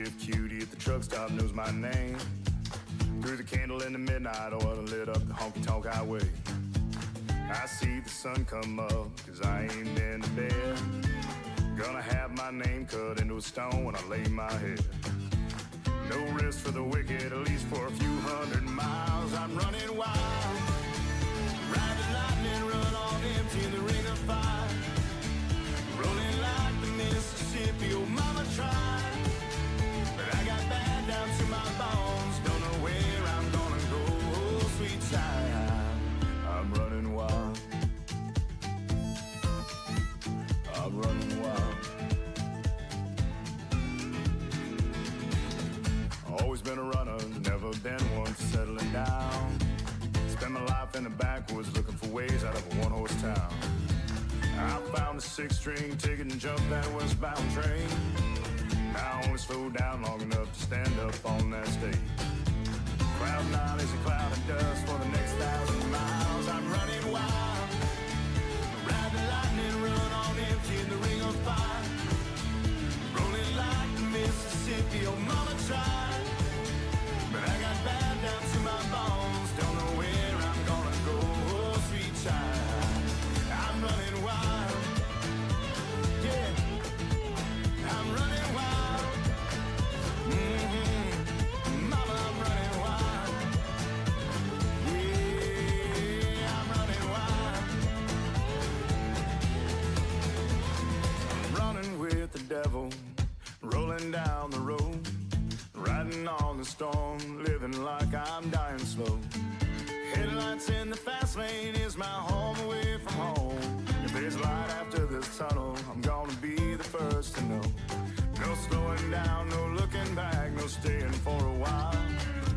shift cutie at the truck stop knows my name. Threw the candle in the midnight oil and lit up the honky-tonk highway. I see the sun come up, cause I ain't been to bed. Gonna have my name cut into a stone when I lay my head. No rest for the wicked, at least for a few 100 miles. I'm running wild, ride the lightning, run on empty in the ring of fire. Rolling like the Mississippi, oh mama tried. But I got bad down to my bones, don't know where I'm gonna go, oh sweet child. I'm running wild, I'm running wild. Always been a runner, never been one for settling down. Spent my life in the backwoods looking for ways out of a one-horse town. I found a 6-string ticket and jumped that westbound train. I only slowed down long enough to stand up on that stage. Crowd nine is a cloud of dust for the next 1,000 miles. I'm running wild, ride the lightning, run on empty in the ring of fire. Rolling like the Mississippi, oh mama tried. But I got bad down to my bones, don't know where I'm gonna go, oh sweet child. I'm running wild, yeah, I'm running wild. Mama, I'm running wild, yeah, I'm running wild. I'm running with the devil, rolling down the road, riding on the storm, living like I'm dying slow. Headlights in the fast lane is my home away from home. If there's light after this tunnel, I'm gonna be the first to know. No slowing down, no looking back, no staying for a while.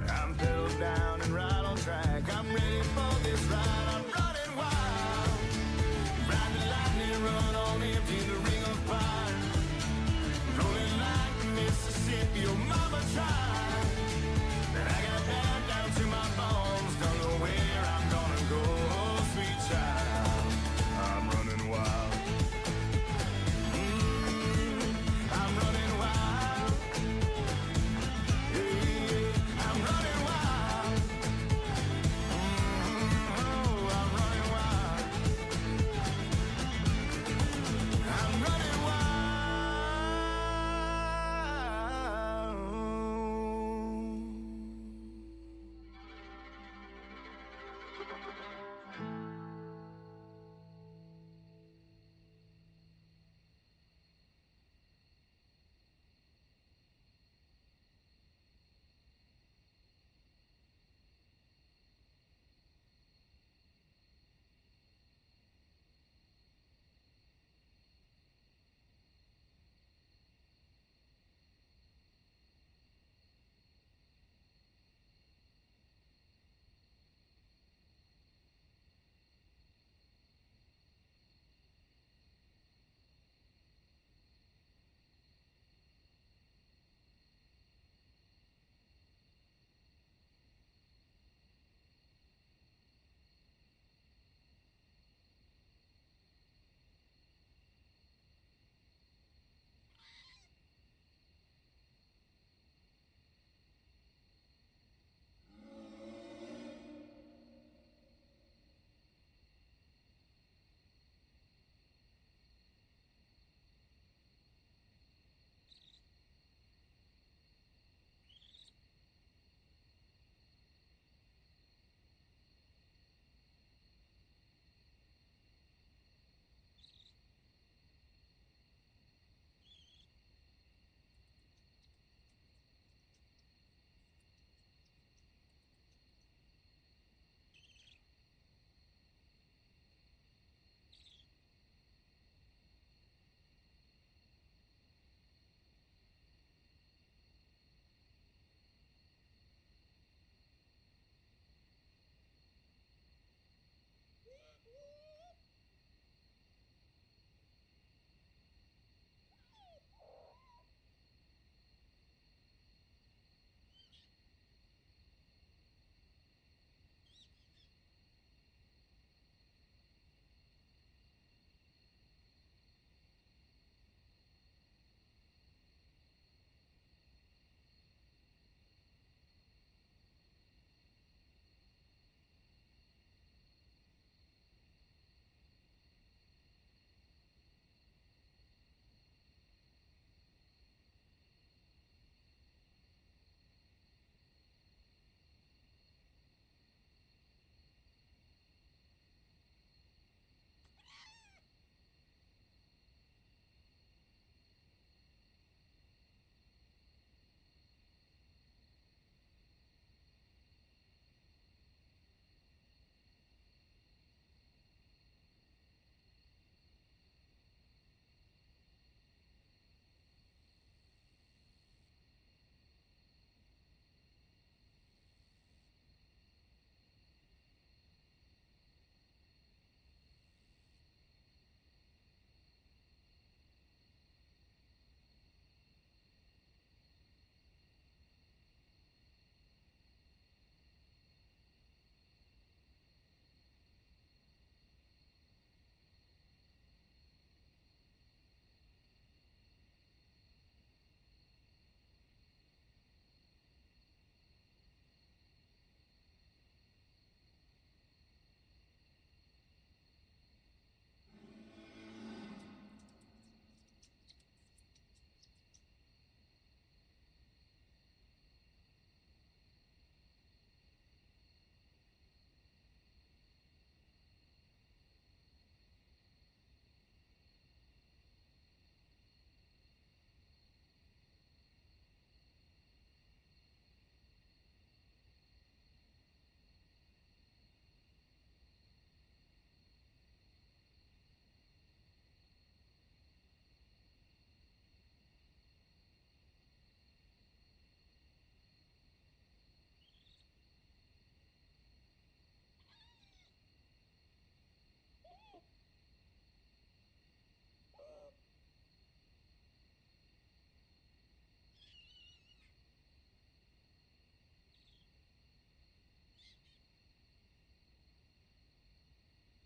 I'm pedal down and right on track, I'm ready for this ride. I'm running wild, ride the lightning, run on empty in the ring of fire. Rolling like the Mississippi, oh mama tried. And I got bad down to my bones, don't know where I'm gonna go, oh sweet child. I'm running wild,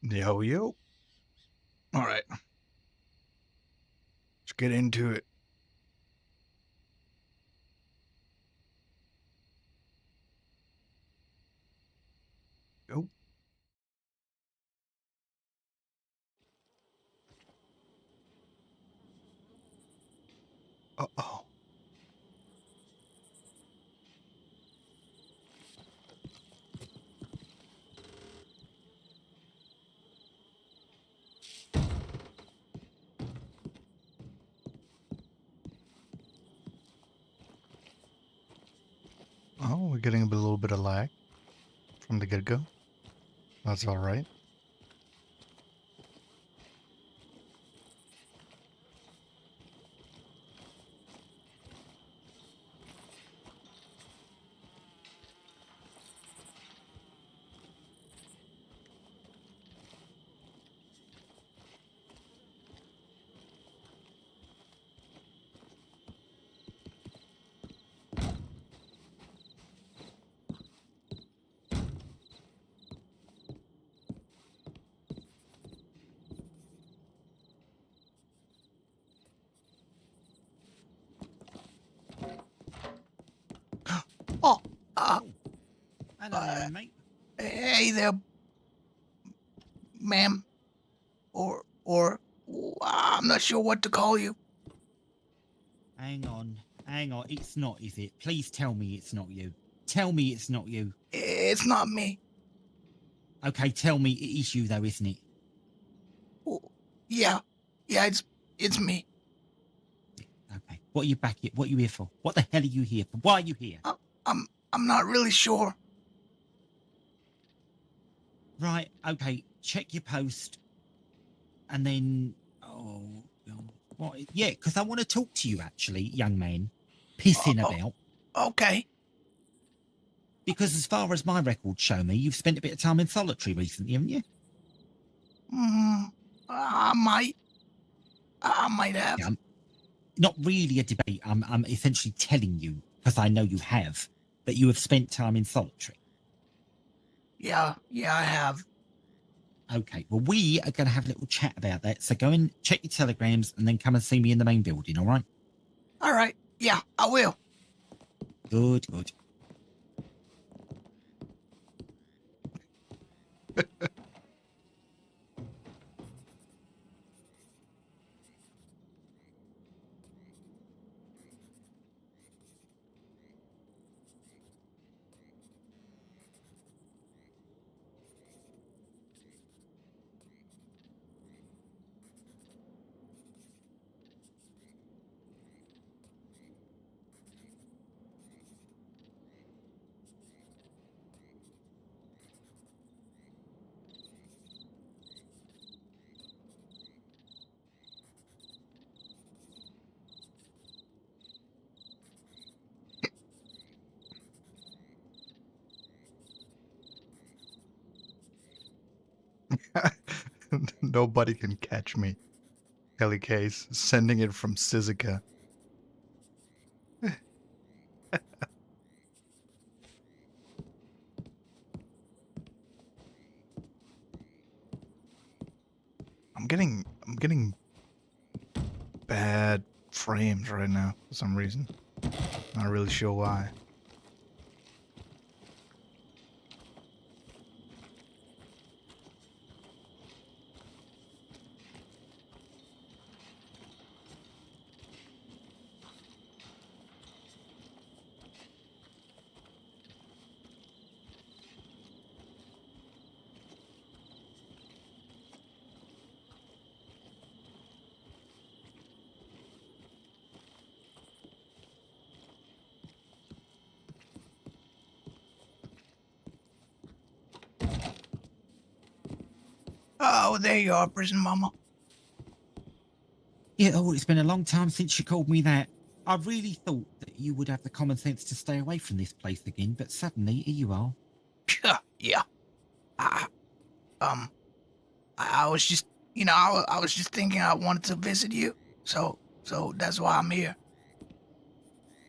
Yo, yo. All right. Let's get into it. Go. Uh-oh. Oh, we're getting a little bit of lag from the get-go. That's all right. Oh, Hello there, mate. hey there, ma'am. Or, I'm not sure what to call you. Hang on. It's not, is it? Please tell me it's not you. Tell me it's not you. It's not me. Okay, tell me it is you, though, isn't it? Oh, yeah, it's me. Okay. What are you back here? What are you here for? What the hell are you here for? Why are you here? I'm not really sure. Right. Okay. Check your post, and then what? Yeah, because I want to talk to you, actually, young man, pissing about. Okay. Because as far as my records show me, you've spent a bit of time in solitary recently, haven't you? I might have. Yeah, not really a debate. I'm essentially telling you, because I know you have, that you have spent time in solitary. Yeah, I have. Okay, well, we are going to have a little chat about that. So go and check your telegrams and then come and see me in the main building, all right? All right. Yeah, I will. Good, good. Nobody can catch me. Kelly Kase, sending it from Sizica. I'm getting bad frames right now for some reason. Not really sure why. Oh, there you are, Prison Mama. Yeah, it's been a long time since you called me that. I really thought that you would have the common sense to stay away from this place again, but suddenly here you are. Yeah. I was just, I was just thinking I wanted to visit you. So that's why I'm here.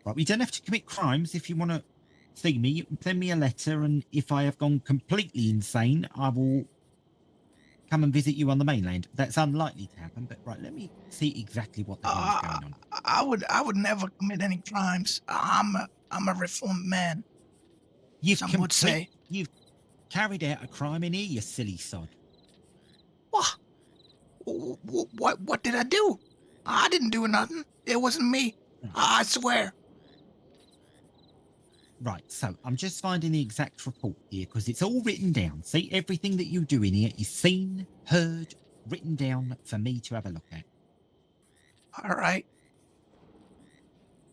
Right, we don't have to commit crimes. If you want to see me, you can send me a letter, and if I have gone completely insane, I will come and visit you on the mainland. That's unlikely to happen, but right, let me see exactly what the hell is going on. I would never commit any crimes. I'm a reformed man. Some would say. You've carried out a crime in here, you silly sod. What? What did I do? I didn't do nothing. It wasn't me. I swear. Right, so I'm just finding the exact report here because it's all written down. See, everything that you do in here is seen, heard, written down for me to have a look at. All right.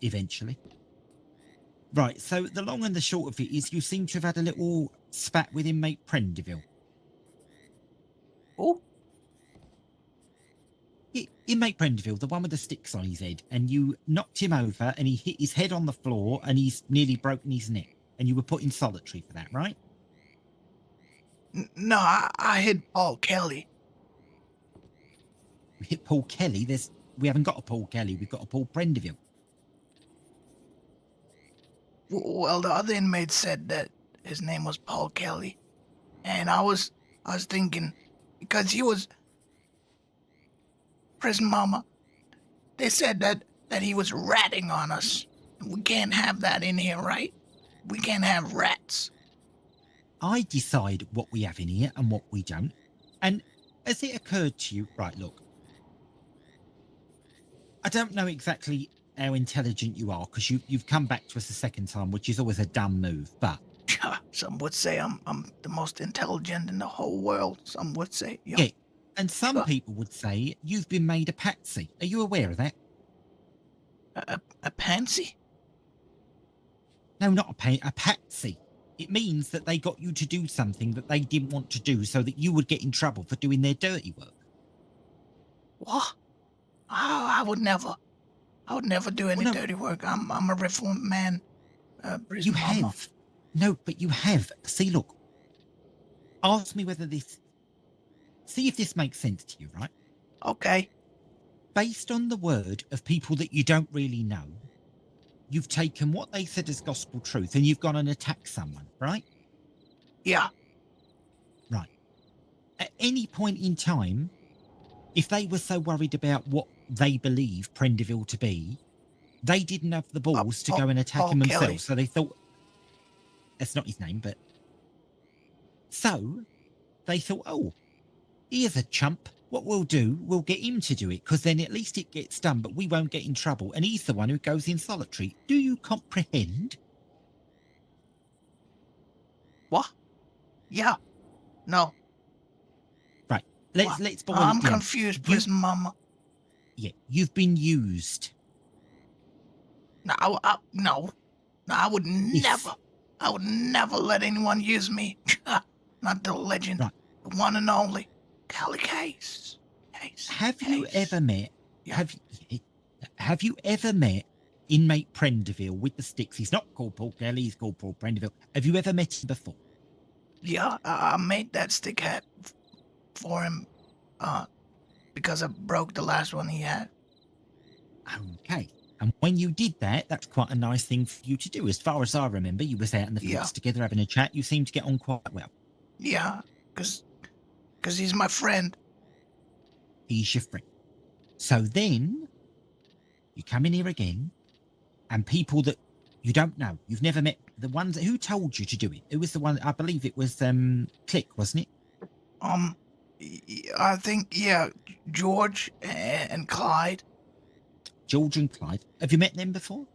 Eventually. Right, so the long and the short of it is you seem to have had a little spat with inmate Prendeville. Oh, Inmate Prendeville, the one with the sticks on his head, and you knocked him over and he hit his head on the floor and he's nearly broken his neck. And you were put in solitary for that, right? no, I hit Paul Kelly. You hit Paul Kelly. We haven't got a Paul Kelly, we've got a Paul Prendeville. Well, the other inmate said that his name was Paul Kelly, and I was thinking because he was prison mama. They said that he was ratting on us. We can't have that in here, right? We can't have rats. I decide what we have in here and what we don't. And has it occurred to you, right, look, I don't know exactly how intelligent you are because you've come back to us a second time, which is always a dumb move, but... Some would say I'm the most intelligent in the whole world. Some would say. Yeah, and some people would say you've been made a patsy. Are you aware of that? A pansy? No, not a patsy. It means that they got you to do something that they didn't want to do so that you would get in trouble for doing their dirty work. What? I would never. I would never do any dirty work. I'm a reformed man. You have. No, but you have. See, look. Ask me whether this... See if this makes sense to you, right? Okay. Based on the word of people that you don't really know, you've taken what they said as gospel truth and you've gone and attacked someone, right? Yeah. Right. At any point in time, if they were so worried about what they believe Prendeville to be, they didn't have the balls to go and attack him themselves. Kelly. So they thought... That's not his name, but... So, they thought, oh, here's a chump. What we'll do, we'll get him to do it, because then at least it gets done, but we won't get in trouble. And he's the one who goes in solitary. Do you comprehend? What? Yeah. No. Right. Let's boil it I'm down. confused, prison mama. Yeah, you've been used. No, I would never. I would never let anyone use me. Not the legend, right. The one and only, Kase. Have you ever met? Have you ever met inmate Prendeville with the sticks? He's not called Paul Kelly. He's called Paul Prendeville. Have you ever met him before? Yeah, I made that stick hat for him, because I broke the last one he had. Okay. And when you did that, that's quite a nice thing for you to do. As far as I remember, you was out in the fields together having a chat. You seemed to get on quite well. Yeah, because he's my friend. He's your friend. So then you come in here again, and people that you don't know, you've never met, the ones who told you to do it. Who was the one? I believe it was Click, wasn't it? I think George and Clyde. George and Clyde. Have you met them before?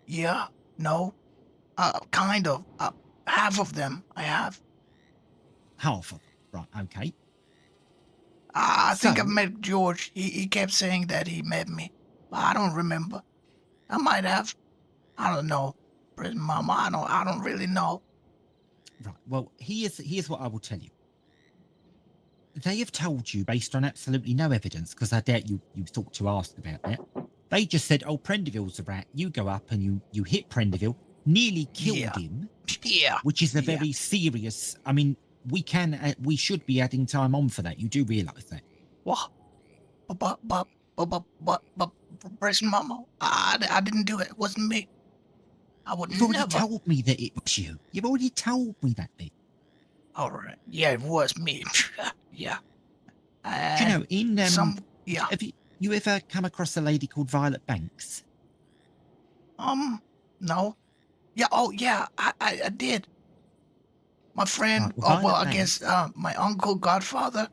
Yeah, no, kind of. Half of them I have. Half of them, right? Okay. I think I've met George. He kept saying that he met me, but I don't remember. I might have. I don't know, prison mama. I don't really know. Right. Well, here's what I will tell you. They have told you based on absolutely no evidence, because I doubt you thought to ask about that. They just said, oh, Prendeville's a rat. You go up and you hit Prendeville, nearly killed him. Yeah. Which is a very serious... I mean, we should be adding time on for that. You do realise that. What? But, prison mama, I didn't do it. It wasn't me. I would never... You've never... already told me that it was you. You've already told me that bit. All right. Yeah, it was me. Yeah. Do you And know, in yeah. have you ever come across a lady called Violet Banks? No. Yeah. Oh, yeah. I did. My Right. friend. Well, Oh, well, Violet I guess. Banks. My uncle, godfather,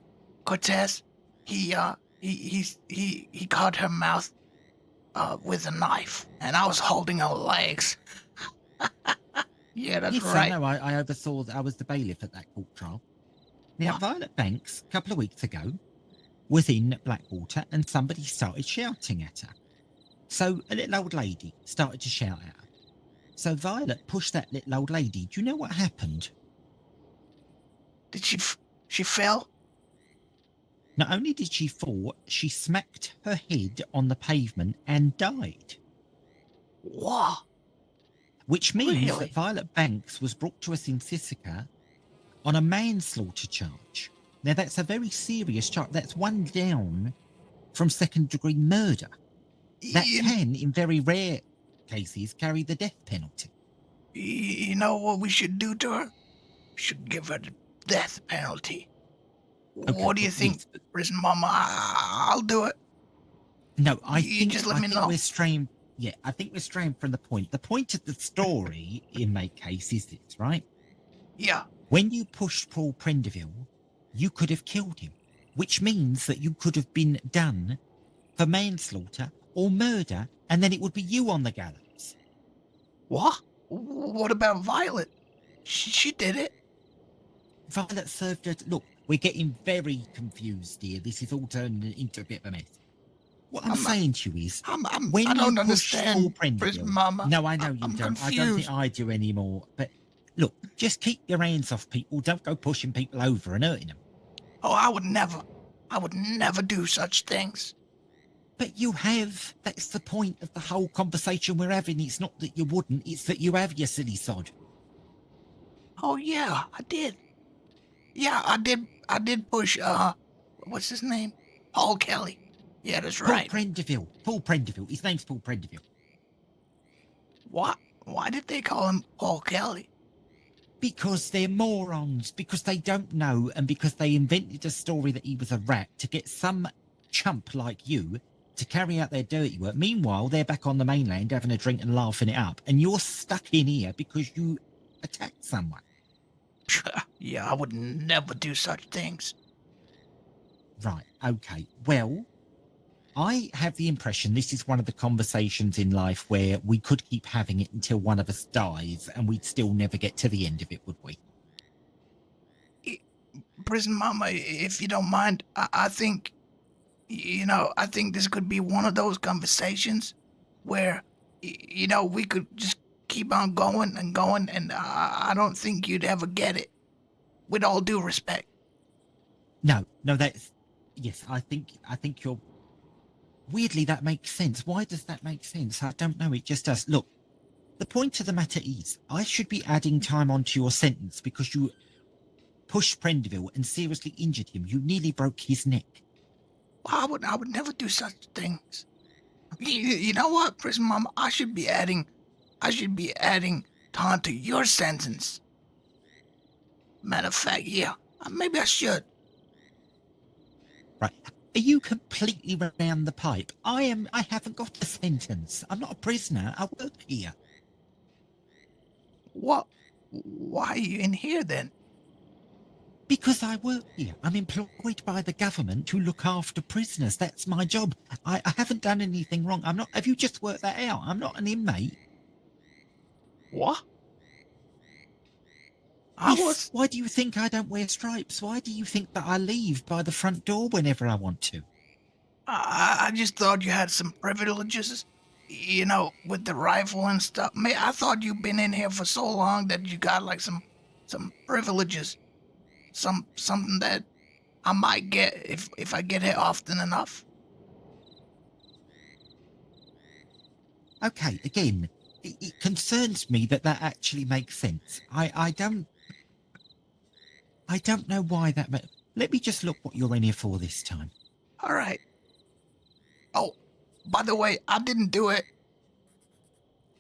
Cortez. He cut her mouth. With a knife, and I was holding her legs. Yeah, that's Yes, I right. know. I oversaw. I was the bailiff at that court trial. Now, What? Violet Banks, a couple of weeks ago, was in Blackwater, and somebody started shouting at her. So a little old lady started to shout at her. So Violet pushed that little old lady. Do you know what happened? Did she fell? Not only did she fall, she smacked her head on the pavement and died. Wow. Which means that Really? Violet Banks was brought to us in Sisika on a manslaughter charge. Now, that's a very serious charge. That's one down from second-degree murder. That You, can, in very rare cases, carry the death penalty. you know what we should do to her? We should give her the death penalty. Okay, What do you well, think, yes, but prison mama? I'll do it. no, You just let I me think know. we're straying. Yeah, I think we're straying from the point. The point of the story, inmate Case, is this, right? Yeah. When you pushed Paul Prendeville, you could have killed him, which means that you could have been done for manslaughter or murder, and then it would be you on the gallows. What? What about Violet? She did it. Violet served her. Look, we're getting very confused here. This is all turning into a bit of a mess. What I'm I'm not. saying to you is, I when you don't push Paul understand, prison Prendeville, mama. no, I know you I'm don't. I don't think confused. I do anymore. But look, just keep your hands off people. Don't go pushing people over and hurting them. Oh, I would never do such things. But you have. That's the point of the whole conversation we're having. It's not that you wouldn't, it's that you have, you silly sod. Oh yeah, I did. Yeah, I did push what's his name? Paul Kelly. Yeah, that's Paul right. Prendeville. Paul Prendeville. His name's Paul Prendeville. What? Why did they call him Paul Kelly? Because they're morons, because they don't know, and because they invented a story that he was a rat to get some chump like you to carry out their dirty work. Meanwhile, they're back on the mainland having a drink and laughing it up, and you're stuck in here because you attacked someone. Yeah, I would never do such things. Right, okay. Well, I have the impression this is one of the conversations in life where we could keep having it until one of us dies, and we'd still never get to the end of it, would we? Prison Mama, if you don't mind, I think, I think this could be one of those conversations where, we could just keep on going and going, and I don't think you'd ever get it. With all due respect. No, that's yes. I think you're weirdly that makes sense. Why does that make sense? I don't know. It just does. Look, the point of the matter is, I should be adding time onto your sentence because you pushed Prendeville and seriously injured him. You nearly broke his neck. I would never do such things. You know what, Prison Mama? I should be adding time to your sentence. Matter of fact, yeah, maybe I should. Right? Are you completely round the pipe? I am. I haven't got a sentence. I'm not a prisoner. I work here. What? Why are you in here then? Because I work here. I'm employed by the government to look after prisoners. That's my job. I haven't done anything wrong. I'm not. Have you just worked that out? I'm not an inmate. What? Yes. Why do you think I don't wear stripes? Why do you think that I leave by the front door whenever I want to? I just thought you had some privileges, with the rifle and stuff. I thought you've been in here for so long that you got like some privileges, something that I might get if I get here often enough. Okay, again, it concerns me that actually makes sense. I don't know why that. Let me just look what you're in here for this time. All right. Oh, by the way, I didn't do it.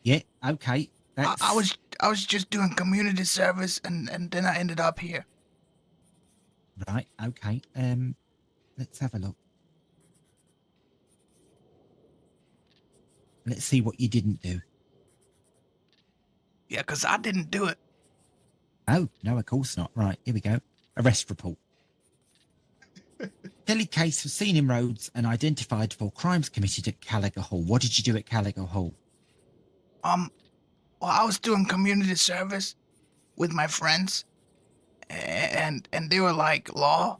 Yeah. Okay. I was just doing community service, and then I ended up here. Right, okay. Let's have a look. Let's see what you didn't do. Yeah, 'cause I didn't do it. Oh, no, of course not. Right, here we go. Arrest report. Kelly Case was seen in roads and identified for crimes committed at Callagher Hall. What did you do at Callagher Hall? Well, I was doing community service with my friends, and they were like law,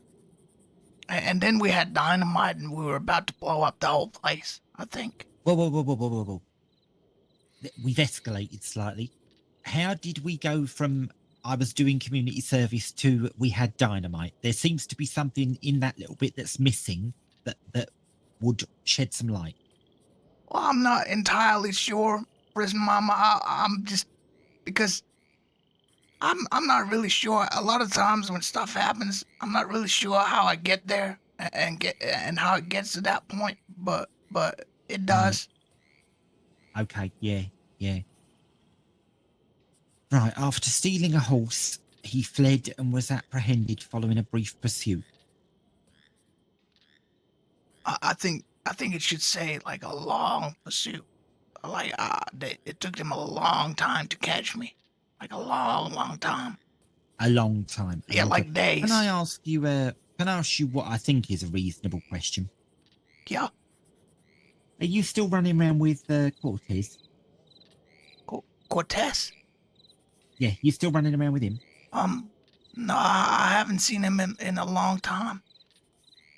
and then we had dynamite, and we were about to blow up the whole place. I think. Whoa, whoa, whoa, whoa, whoa, whoa, whoa. We've escalated slightly. How did we go from I was doing community service to we had dynamite? There seems to be something in that little bit that's missing that would shed some light. Well, I'm not entirely sure, Prison Mama. I'm just because I'm not really sure. A lot of times when stuff happens, I'm not really sure how I get there and how it gets to that point. But it does. Okay, yeah. Right, after stealing a horse, he fled and was apprehended following a brief pursuit. I think it should say like a long pursuit. Like it took them a long time to catch me, like a long time. A long time. Yeah, like days. Can I ask you? What I think is a reasonable question? Yeah. Are you still running around with Cortez? Cortez? Yeah, you still running around with him? No, I haven't seen him in a long time.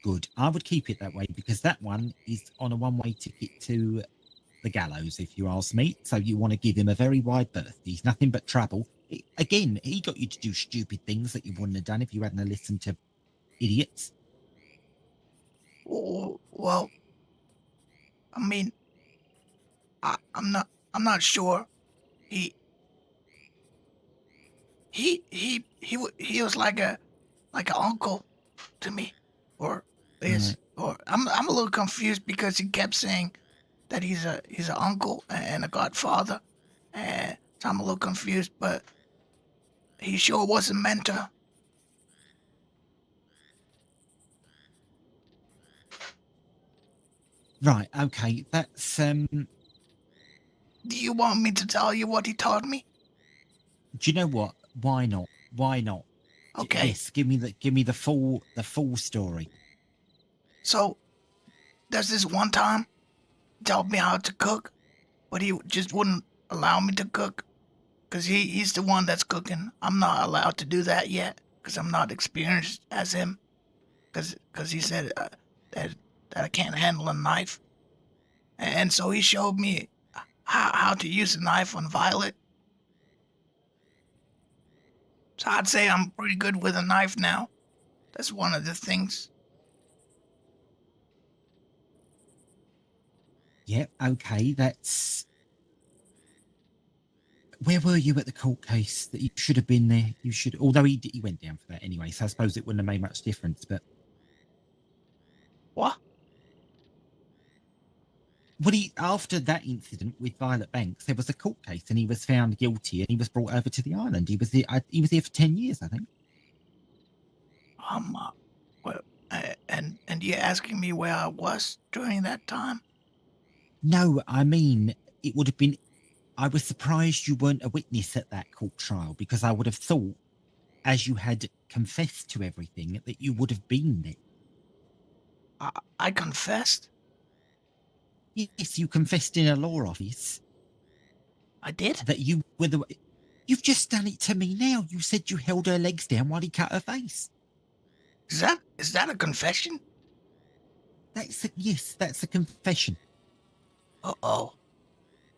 Good. I would keep it that way because that one is on a one-way ticket to the gallows, if you ask me. So you want to give him a very wide berth. He's nothing but trouble. Again, he got you to do stupid things that you wouldn't have done if you hadn't listened to idiots. Well, I mean, I'm not sure. He was like an uncle to me, or is or I'm a little confused because he kept saying that he's an uncle and a godfather, and so I'm a little confused. But he sure wasn't meant to. Right, okay, that's Do you want me to tell you what he taught me? Do you know what? Why not? Okay. Yes, give me the full story. So there's this one time he taught me how to cook, but he just wouldn't allow me to cook because he's the one that's cooking. I'm not allowed to do that yet because I'm not experienced as him because he said that I can't handle a knife. And so he showed me how to use a knife on Violet. So I'd say I'm pretty good with a knife now. That's one of the things. Yeah, okay, that's... Where were you at the court case that you should have been there? You should... Although he went down for that anyway, so I suppose it wouldn't have made much difference, but... What? Well, after that incident with Violet Banks, there was a court case and he was found guilty and he was brought over to the island. He was there for 10 years, I think. Well, and you're asking me where I was during that time? No, I mean, it would have been... I was surprised you weren't a witness at that court trial because I would have thought, as you had confessed to everything, that you would have been there. I confessed? Yes, you confessed in a law office. I did? That you were the... You've just done it to me now. You said you held her legs down while he cut her face. Is that a confession? Yes, that's a confession. Uh-oh.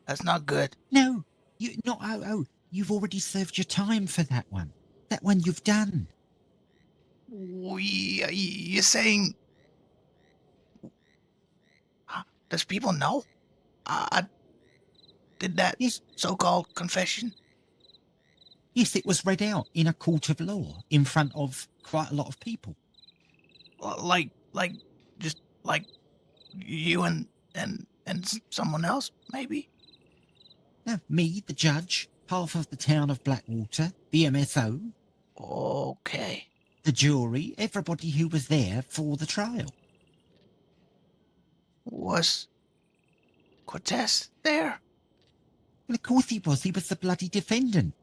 That's not good. No, you've already served your time for that one. That one you've done. You're saying... Does people know? I did that so-called confession? Yes, it was read out in a court of law in front of quite a lot of people. Like you and someone else, maybe? No, me, the judge, half of the town of Blackwater, the MSO. Okay. The jury, everybody who was there for the trial. Was Cortez there? Well, of course he was. He was the bloody defendant.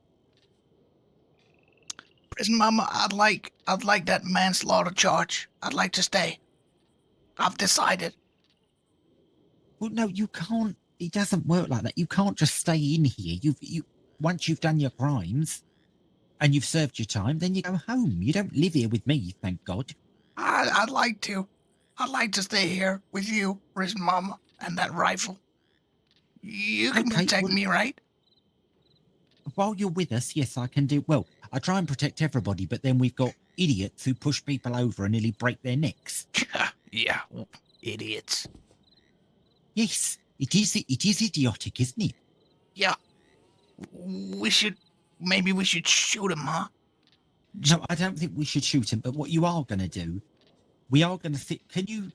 Prison Mama, I'd like that manslaughter charge. I'd like to stay. I've decided. Well, no, you can't. It doesn't work like that. You can't just stay in here. Once you've done your crimes and you've served your time, then you go home. You don't live here with me, thank God. I'd like to. I'd like to stay here with you, Prison Mama, and that rifle. You can Okay, protect well- me, right? While you're with us, yes, I can do. Well, I try and protect everybody, but then we've got idiots who push people over and nearly break their necks. Yeah, idiots. Yes, it is idiotic, isn't it? Yeah. Maybe we should shoot him, huh? No, I don't think we should shoot him, but what you are going to do, we are going to sit. Can you?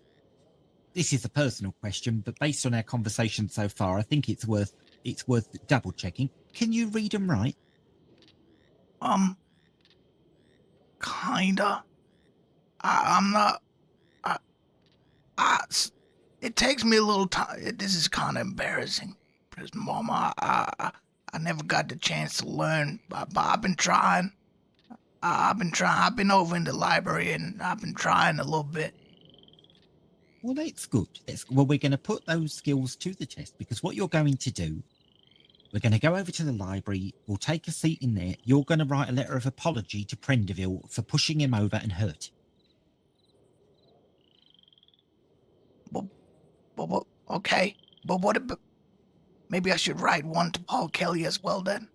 This is a personal question, but based on our conversation so far, I think it's worth double checking. Can you read and write? Kinda. I'm not. It takes me a little time. This is kind of embarrassing, because Mama, I never got the chance to learn, but I've been trying. I've been over in the library and I've been trying a little bit. Well, that's good. Well, we're going to put those skills to the test because what you're going to do, we're going to go over to the library. We'll take a seat in there. You're going to write a letter of apology to Prendeville for pushing him over and hurt. But okay. But what about? Maybe I should write one to Paul Kelly as well then.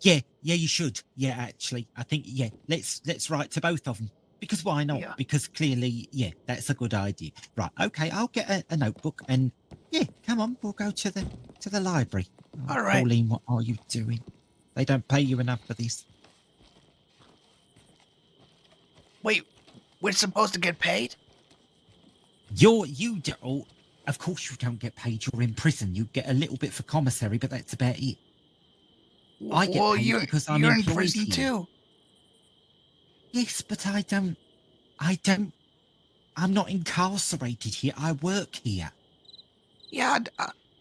Yeah, you should. Yeah, actually, I think let's write to both of them because why not? Yeah. Because clearly, that's a good idea. Right? Okay, I'll get a notebook and come on, we'll go to the library. All right. Pauline, what are you doing? They don't pay you enough for this. Wait, we're supposed to get paid? Of course you don't get paid. You're in prison. You get a little bit for commissary, but that's about it. I get paid because I'm you're in employed prison here. too. Yes, but I'm not incarcerated here. I work here. Yeah,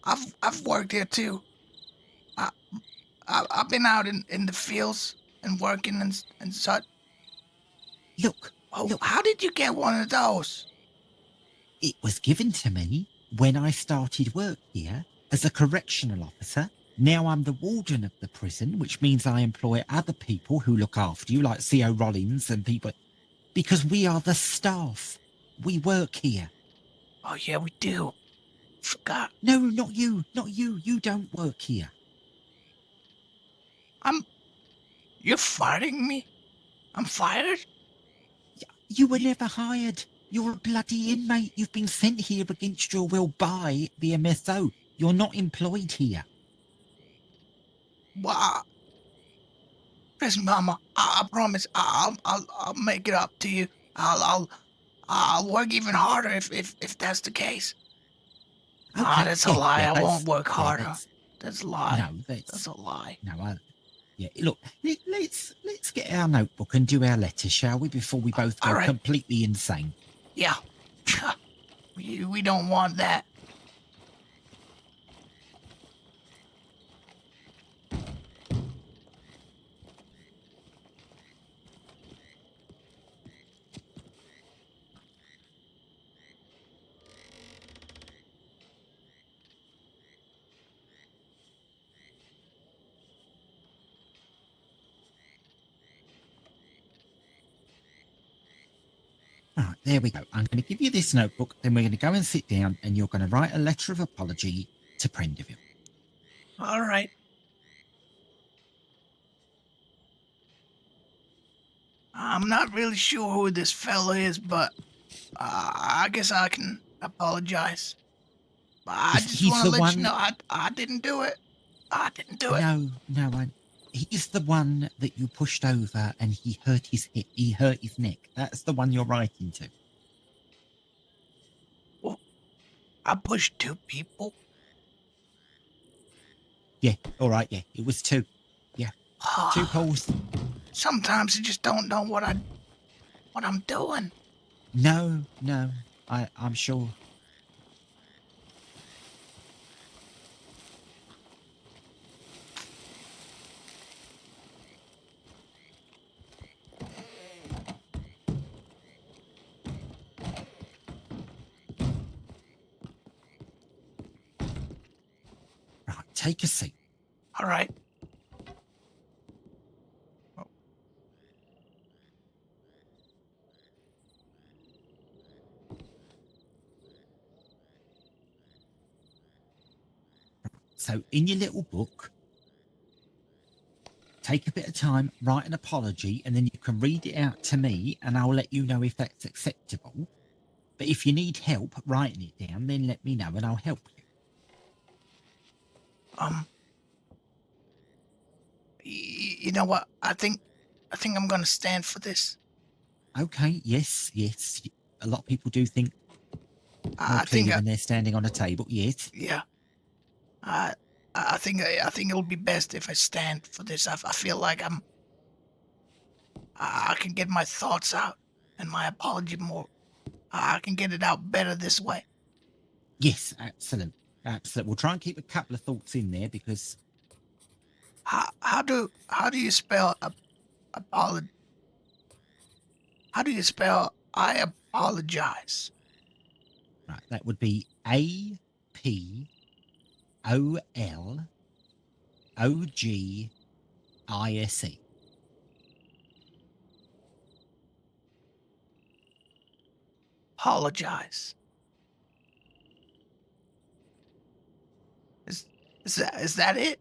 I've worked here too. I've been out in the fields and working and such. Look, How did you get one of those? it was given to me when I started work here as a correctional officer. Now I'm the warden of the prison, which means I employ other people who look after you, like C.O. Rollins and people, because we are the staff. We work here. Oh yeah, we do. Forgot. No, not you. Not you. You don't work here. You're firing me? I'm fired? You were never hired. You're a bloody inmate. You've been sent here against your will by the MSO. You're not employed here. Well, Prison Mama, I promise I'll make it up to you. I'll work even harder if that's the case. Okay, That's a lie. yeah, I won't work yeah, harder. That's a lie. No, That's a lie. No, look, let's get our notebook and do our letters, shall we, before we both go all right. completely insane. Yeah. We don't want that. All right, there we go. I'm going to give you this notebook, then we're going to go and sit down and you're going to write a letter of apology to Prendeville. All right. I'm not really sure who this fella is, but I guess I can apologize. But I just He's want to the let you one- know I didn't do it. I didn't do it. No, he's the one that you pushed over and he hurt his hip. He hurt his neck. That's the one you're writing to. Well, I pushed two people. Yeah, all right, yeah. It was two. Yeah, two calls. Sometimes I just don't know what I what I'm doing. No, I'm sure. Right, take a seat. All right. So in your little book, take a bit of time, write an apology, and then you can read it out to me and I'll let you know if that's acceptable. But if you need help writing it down, then let me know and I'll help you. You know what? I think I'm gonna stand for this. Okay, yes. A lot of people do think more I think, clearly when they're standing on a table. Yes. yeah. I think it'll be best if I stand for this. I feel like I can get my thoughts out and my apology more. I can get it out better this way. Yes, excellent. Absolutely. We'll try and keep a couple of thoughts in there because How do you spell How do you spell I apologize? right, that would be APOLOGISE. Apologize. Is that it?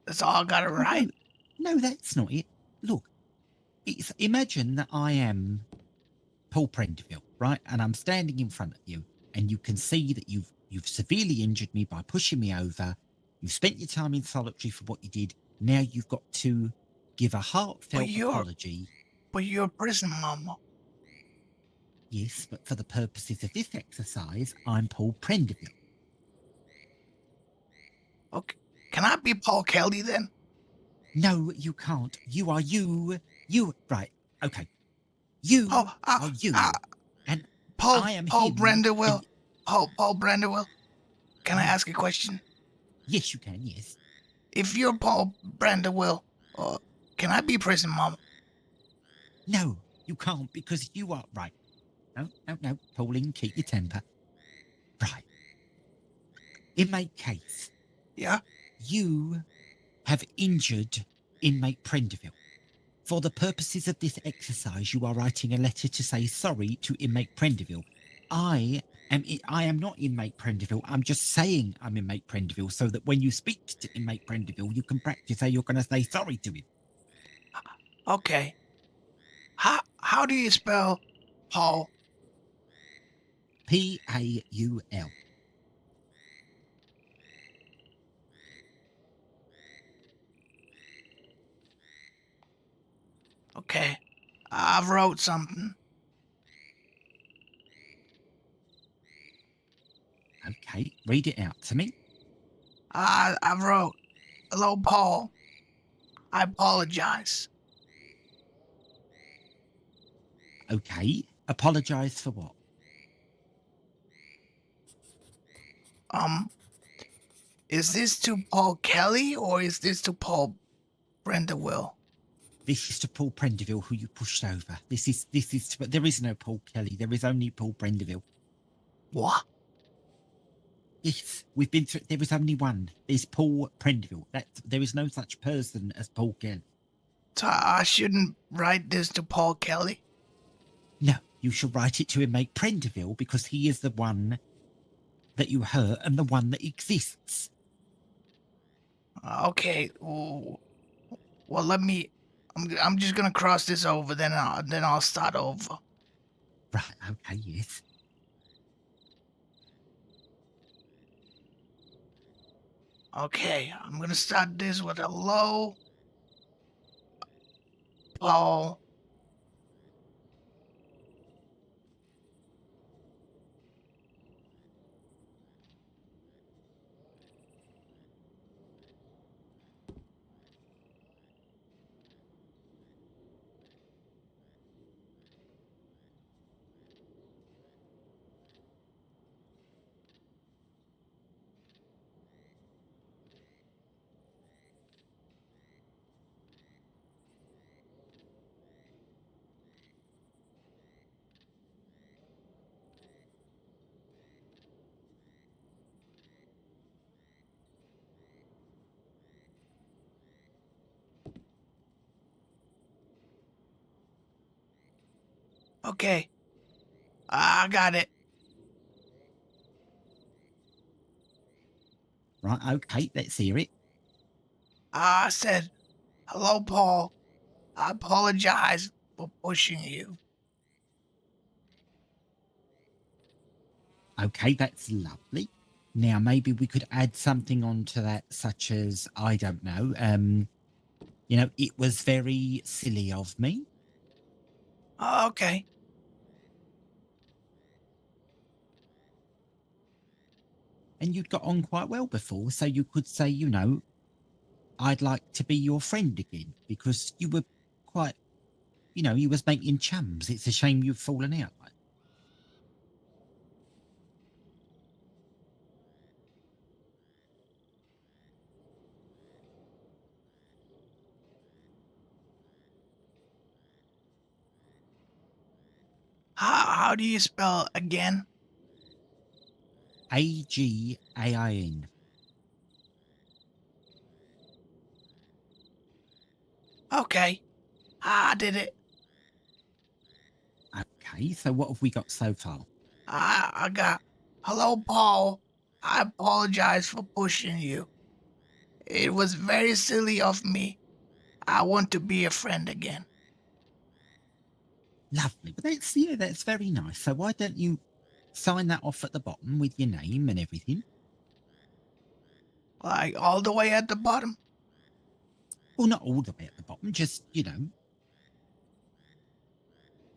That's all I got to write. No, that's not it. Look, imagine that I am Paul Prendeville, right? And I'm standing in front of you, and you can see that you've severely injured me by pushing me over. You've spent your time in solitary for what you did. Now you've got to give a heartfelt apology. But you're a prison mama. Yes, but for the purposes of this exercise, I'm Paul Prendeville. Okay. Can I be Paul Kelly then? No, you can't. You are you. You, right. Okay. You are you. And I am Paul him. Brandywell. Paul Brandywell. Can I ask a question? Yes, you can, yes. If you're Paul Brandywell, can I be prison mama? No, you can't because you are right. No, Pauline, keep your temper. Right. Inmate Kase. Yeah? You have injured inmate Prendeville. For the purposes of this exercise, you are writing a letter to say sorry to inmate Prendeville. I am not inmate Prendeville. I'm just saying I'm inmate Prendeville so that when you speak to inmate Prendeville, you can practice how you're going to say sorry to him. Okay. How do you spell Paul? Paul. Okay. I've wrote something. Okay, read it out to me. I've wrote, hello, Paul. I apologize. Okay, apologise for what? Is this to Paul Kelly or is this to Paul Brandywell? This is to Paul Prendeville, who you pushed over. This is but there is no Paul Kelly. There is only Paul Prendeville. What? Yes, we've been through. There is only one. There's Paul Prendeville. There is no such person as Paul Kelly. So I shouldn't write this to Paul Kelly? No, you should write it to inmate Prendeville because he is the one that you hurt and the one that exists. Okay. Well, let me. I'm just gonna cross this over. Then I'll start over. Right. Okay. Yes. Okay. I'm gonna start this with a low. Paul. Okay. I got it. Right, okay, let's hear it. I said, hello, Paul. I apologize for pushing you. Okay, that's lovely. Now, maybe we could add something onto that, such as, I don't know, it was very silly of me. Okay. And you'd got on quite well before, so you could say, I'd like to be your friend again, because you were quite, you was making chums. It's a shame you've fallen out. Like. How do you spell again? Again. Okay. I did it. Okay, so what have we got so far? I got, hello, Paul. I apologize for pushing you. It was very silly of me. I want to be a friend again. Lovely. But that's very nice. So why don't you sign that off at the bottom with your name and everything? Like all the way at the bottom. Well, not all the way at the bottom, just,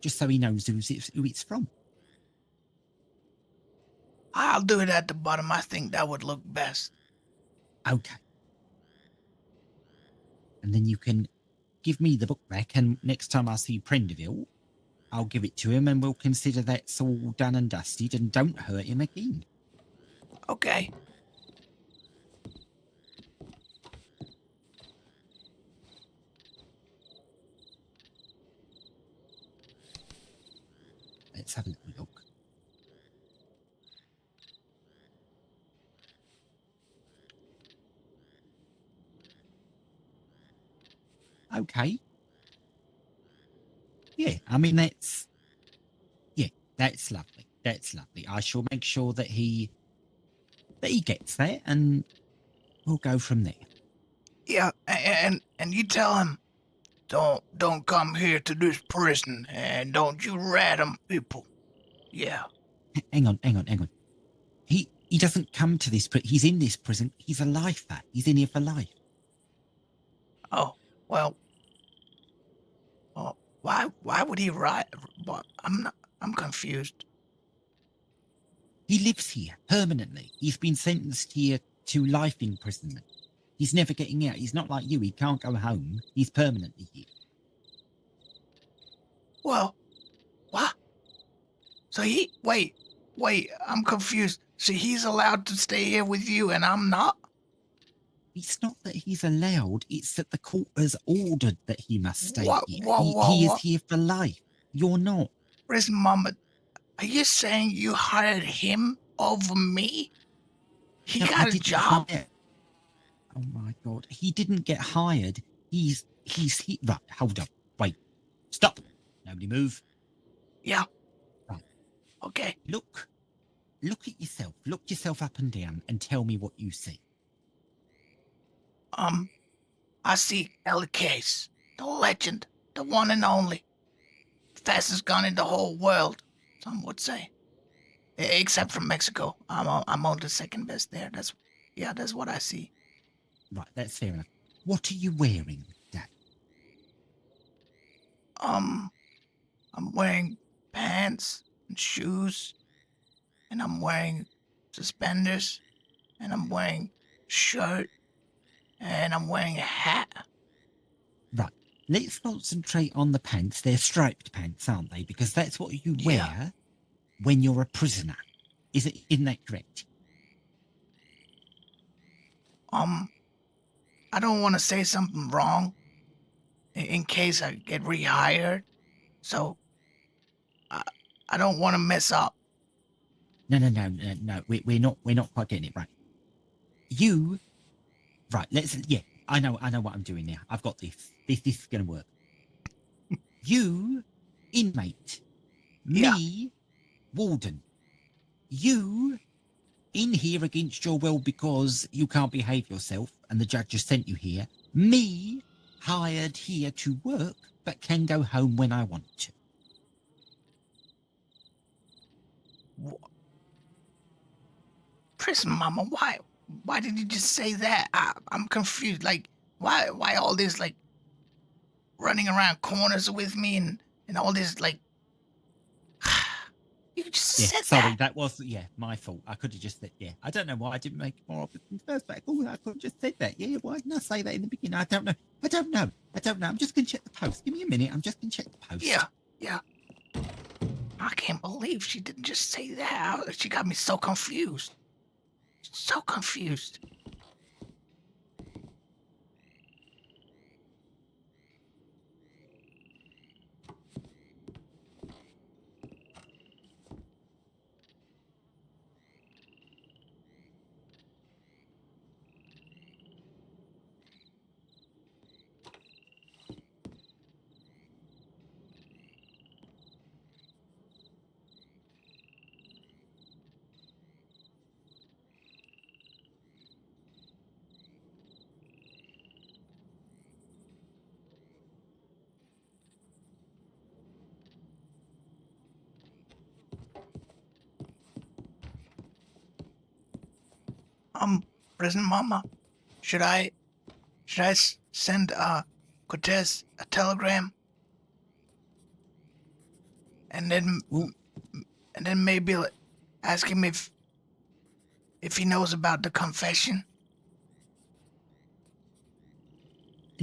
just so he knows who it's from. I'll do it at the bottom. I think that would look best. Okay. And then you can give me the book back, and next time I see Prendeville, I'll give it to him, and we'll consider that's all done and dusted, and don't hurt him again. Okay. Let's have a little look. Okay. Yeah, I mean, that's lovely. That's lovely. I shall make sure that he gets that, and we'll go from there. Yeah, and you tell him, don't come here to this prison, and don't you rat 'em people. Yeah. Hang on. He doesn't come to this, but he's in this prison. He's a lifer. He's in here for life. Oh, well, why would he rat? What? I'm confused. He lives here permanently. He's been sentenced here to life imprisonment. He's never getting out. He's not like you. He can't go home. He's permanently here. Well, what? So wait, I'm confused. So he's allowed to stay here with you and I'm not? It's not that he's allowed. It's that the court has ordered that he must stay here. He is here for life. You're not. Prison Mama, are you saying you hired him over me? He got a job. Oh my God. He didn't get hired. He's right, hold on. Wait. Stop. Nobody move. Yeah. Right. Okay. Look at yourself. Look yourself up and down and tell me what you see. I see Kase, the legend, the one and only. Fastest gun in the whole world, some would say. Except from Mexico. I'm on the second best there. That's what I see. Right, that's fair enough. What are you wearing, Dad? I'm wearing pants and shoes, and I'm wearing suspenders, and I'm wearing shirt, and I'm wearing a hat. Right, let's concentrate on the pants. They're striped pants, aren't they? Because that's what you wear when you're a prisoner. Isn't that correct? I don't want to say something wrong in case I get rehired, so I don't want to mess up. No. We're not quite getting it right. I know what I'm doing now. I've got this. This is going to work. You, inmate, Yeah. Me, Warden. You in here against your will because you can't behave yourself and the judge has sent you here. Me, hired here to work, but can go home when I want to. Prison Mama, why did you just say that? I'm confused. Like, why all this, like, running around corners with me and all this, like, you just Yeah, said sorry, that. that was, my fault. I could have just said, I don't know why I didn't make it more obvious in the first place. Oh, I could have just said that. Yeah, why didn't I say that in the beginning? I don't know. I'm just going to check the post. Give me a minute. I'm just going to check the post. Yeah. I can't believe she didn't just say that. She got me so confused. So confused. Prison Mama, should I send Cortez a telegram and then Well, maybe ask him if he knows about the confession?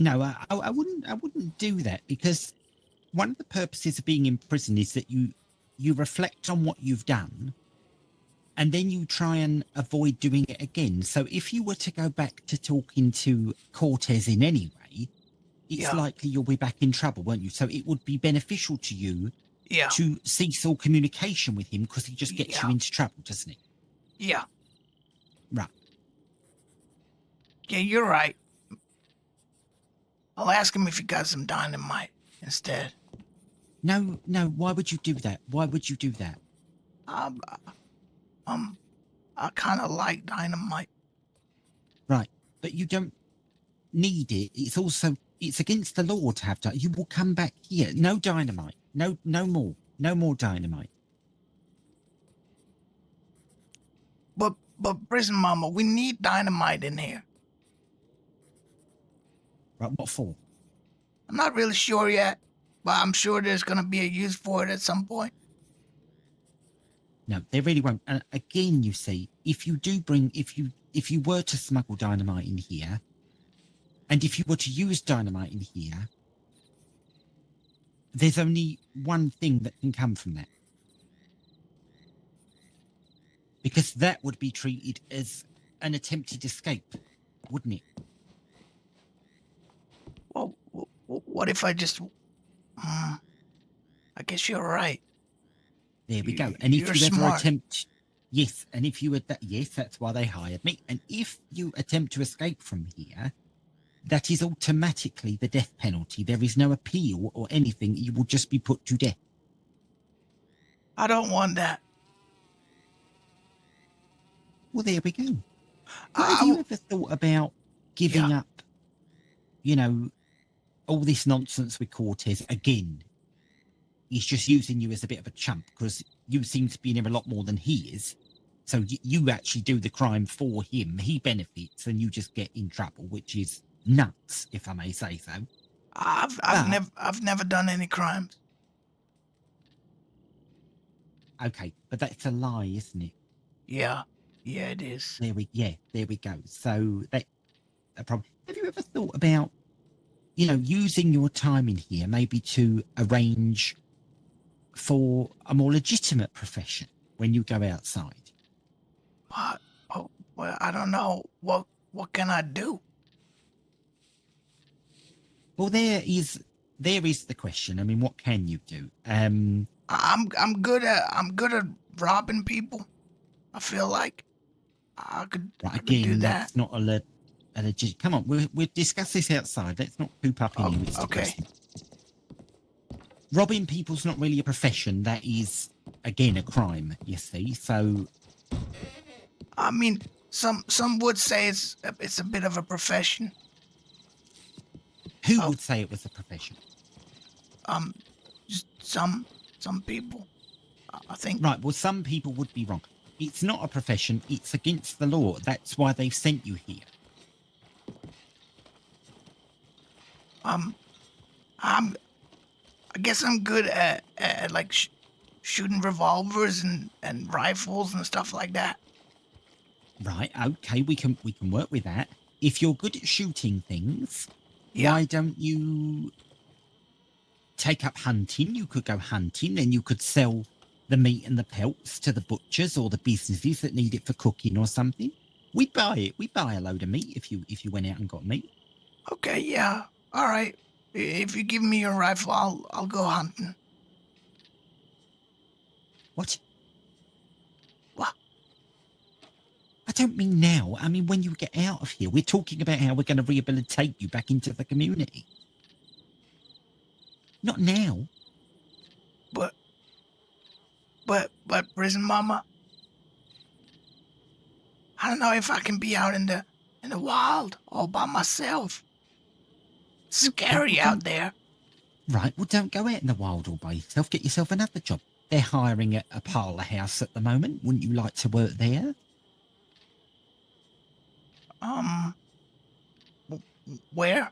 no, I wouldn't do that because one of the purposes of being in prison is that you reflect on what you've done and then you try and avoid doing it again. So if you were to go back to talking to Cortez in any way, it's likely you'll be back in trouble, won't you? So it would be beneficial to you to cease all communication with him because he just gets you into trouble, doesn't it? Yeah. Right. Yeah, you're right. I'll ask him if he got some dynamite instead. No, why would you do that? I kind of like dynamite. Right, but you don't need it. It's against the law to have dynamite. You will come back here. No dynamite. No more dynamite. But Prison Mama, we need dynamite in here. Right, what for? I'm not really sure yet, but I'm sure there's gonna be a use for it at some point. No, they really won't. And again, you see, if you were to smuggle dynamite in here, and if you were to use dynamite in here, there's only one thing that can come from that. Because that would be treated as an attempted escape, wouldn't it? Well, what if I just... I guess you're right. There we go. And if You're you ever smart. attempt... Yes, and if you... Yes, that's why they hired me. And if you attempt to escape from here, that is automatically the death penalty. There is no appeal or anything. You will just be put to death. I don't want that. Well, there we go. Have you ever thought about giving up, all this nonsense with Cortez again? He's just using you as a bit of a chump because you seem to be in here a lot more than he is. So you actually do the crime for him. He benefits and you just get in trouble, which is nuts, if I may say so. I've never done any crimes. Okay, but that's a lie, isn't it? Yeah, it is. There we go. So that problem. Have you ever thought about, using your time in here maybe to arrange for a more legitimate profession when you go outside? What? Well, I don't know. What can I do? Well, there is the question. I mean, what can you do? I'm good at robbing people. I feel like I could do that. That's not a legit. Come on, we'll discuss this outside. Let's not poop up in here. Okay. robbing people's not really a profession. That is, again, a crime, you see. So, I mean, some would say it's a bit of a profession. who Oh. would say it was a profession? Just some people. I think. Right, well, some people would be wrong. It's not a profession. It's against the law. That's why they've sent you here. I'm. I guess I'm good at like shooting revolvers and rifles and stuff like that. Right, okay, we can work with that. If you're good at shooting things, Yeah. why don't you take up hunting? You could go hunting, and you could sell the meat and the pelts to the butchers or the businesses that need it for cooking or something. We'd buy it. We'd buy a load of meat if you went out and got meat. Okay. Yeah. All right. If you give me your rifle, I'll go hunting. What? What? I don't mean now. I mean when you get out of here. We're talking about how we're going to rehabilitate you back into the community. Not now. But prison mama, I don't know if I can be out in the wild all by myself. Scary out there. Right, well, don't go out in the wild all by yourself. Get yourself another job. They're hiring at a parlour house at the moment. Wouldn't you like to work there? Where?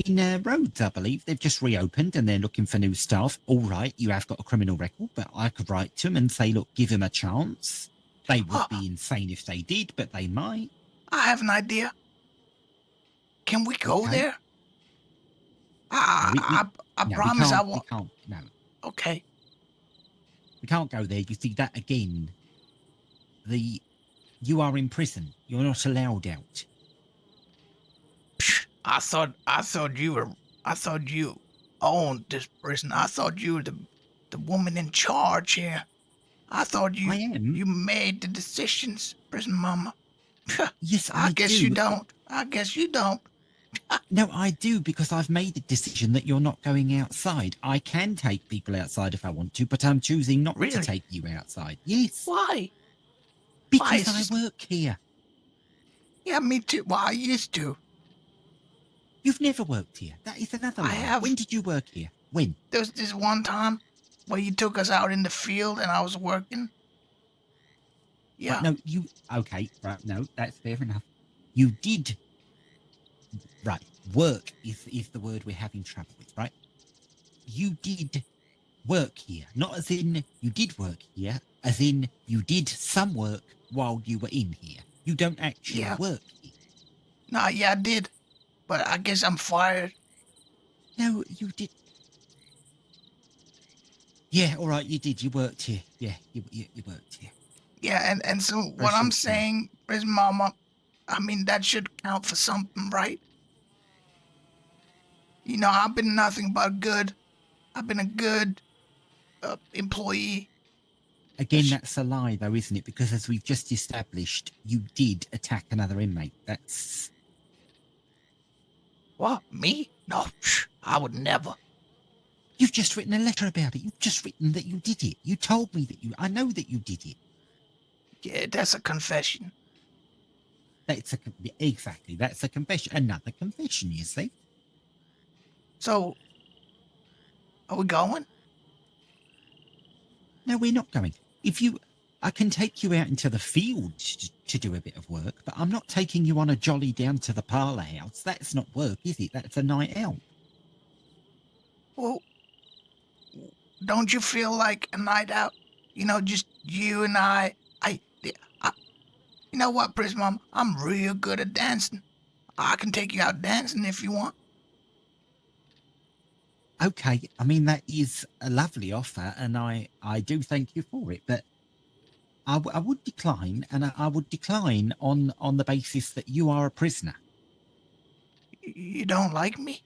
In Rhodes, I believe. They've just reopened and they're looking for new staff. All right, you have got a criminal record, but I could write to them and say, look, give him a chance. They would be insane if they did, but they might. I have an idea. Can we go there? I promise I won't. We can't. No, Okay. we can't go there. You see that again. You are in prison. You're not allowed out. I thought you owned this prison. I thought you were the woman in charge here. I thought I am. you made the decisions, prison mama. Yes, I guess do. you don't. I guess you don't. No, I do, because I've made a decision that you're not going outside. I can take people outside if I want to, but I'm choosing not to take you outside. Yes. Why? Because I work here. Yeah, me too. Well, I used to. You've never worked here. That is another lie. I have. When did you work here? When? There was this one time where you took us out in the field and I was working. Yeah. Right, no, you... Okay, right, no, that's fair enough. You did... Right, work is the word we're having trouble with, right? You did work here. Not as in you did work here, as in you did some work while you were in here. You don't actually work here. Nah, yeah, I did. But I guess I'm fired. No, you did. Yeah, all right, you did. You worked here. Yeah, you worked here. Yeah, and so what I'm saying is, Mama, I mean, that should count for something, right? You know, I've been nothing but good. I've been a good employee. Again, that's a lie, though, isn't it? Because as we've just established, you did attack another inmate. That's... What? Me? No, I would never. You've just written a letter about it. You've just written that you did it. You told me that you... I know that you did it. Yeah, that's a confession. Exactly. That's a confession. Another confession, you see. So, are we going? No, we're not going. I can take you out into the field to do a bit of work, but I'm not taking you on a jolly down to the parlour house. That's not work, is it? That's a night out. Well, don't you feel like a night out? You know, just you and I. You know what, Prince Mom? I'm real good at dancing. I can take you out dancing if you want. Okay, I mean, that is a lovely offer, and I do thank you for it, but I would decline, and I would decline on the basis that you are a prisoner. You don't like me?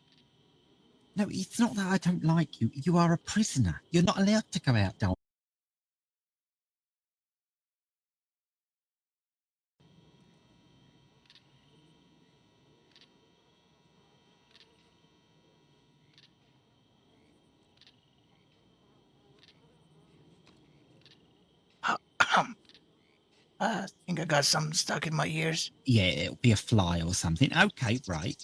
No, it's not that I don't like you. You are a prisoner. You're not allowed to go out dancing. I think I got something stuck in my ears. Yeah, it'll be a fly or something. Okay, right.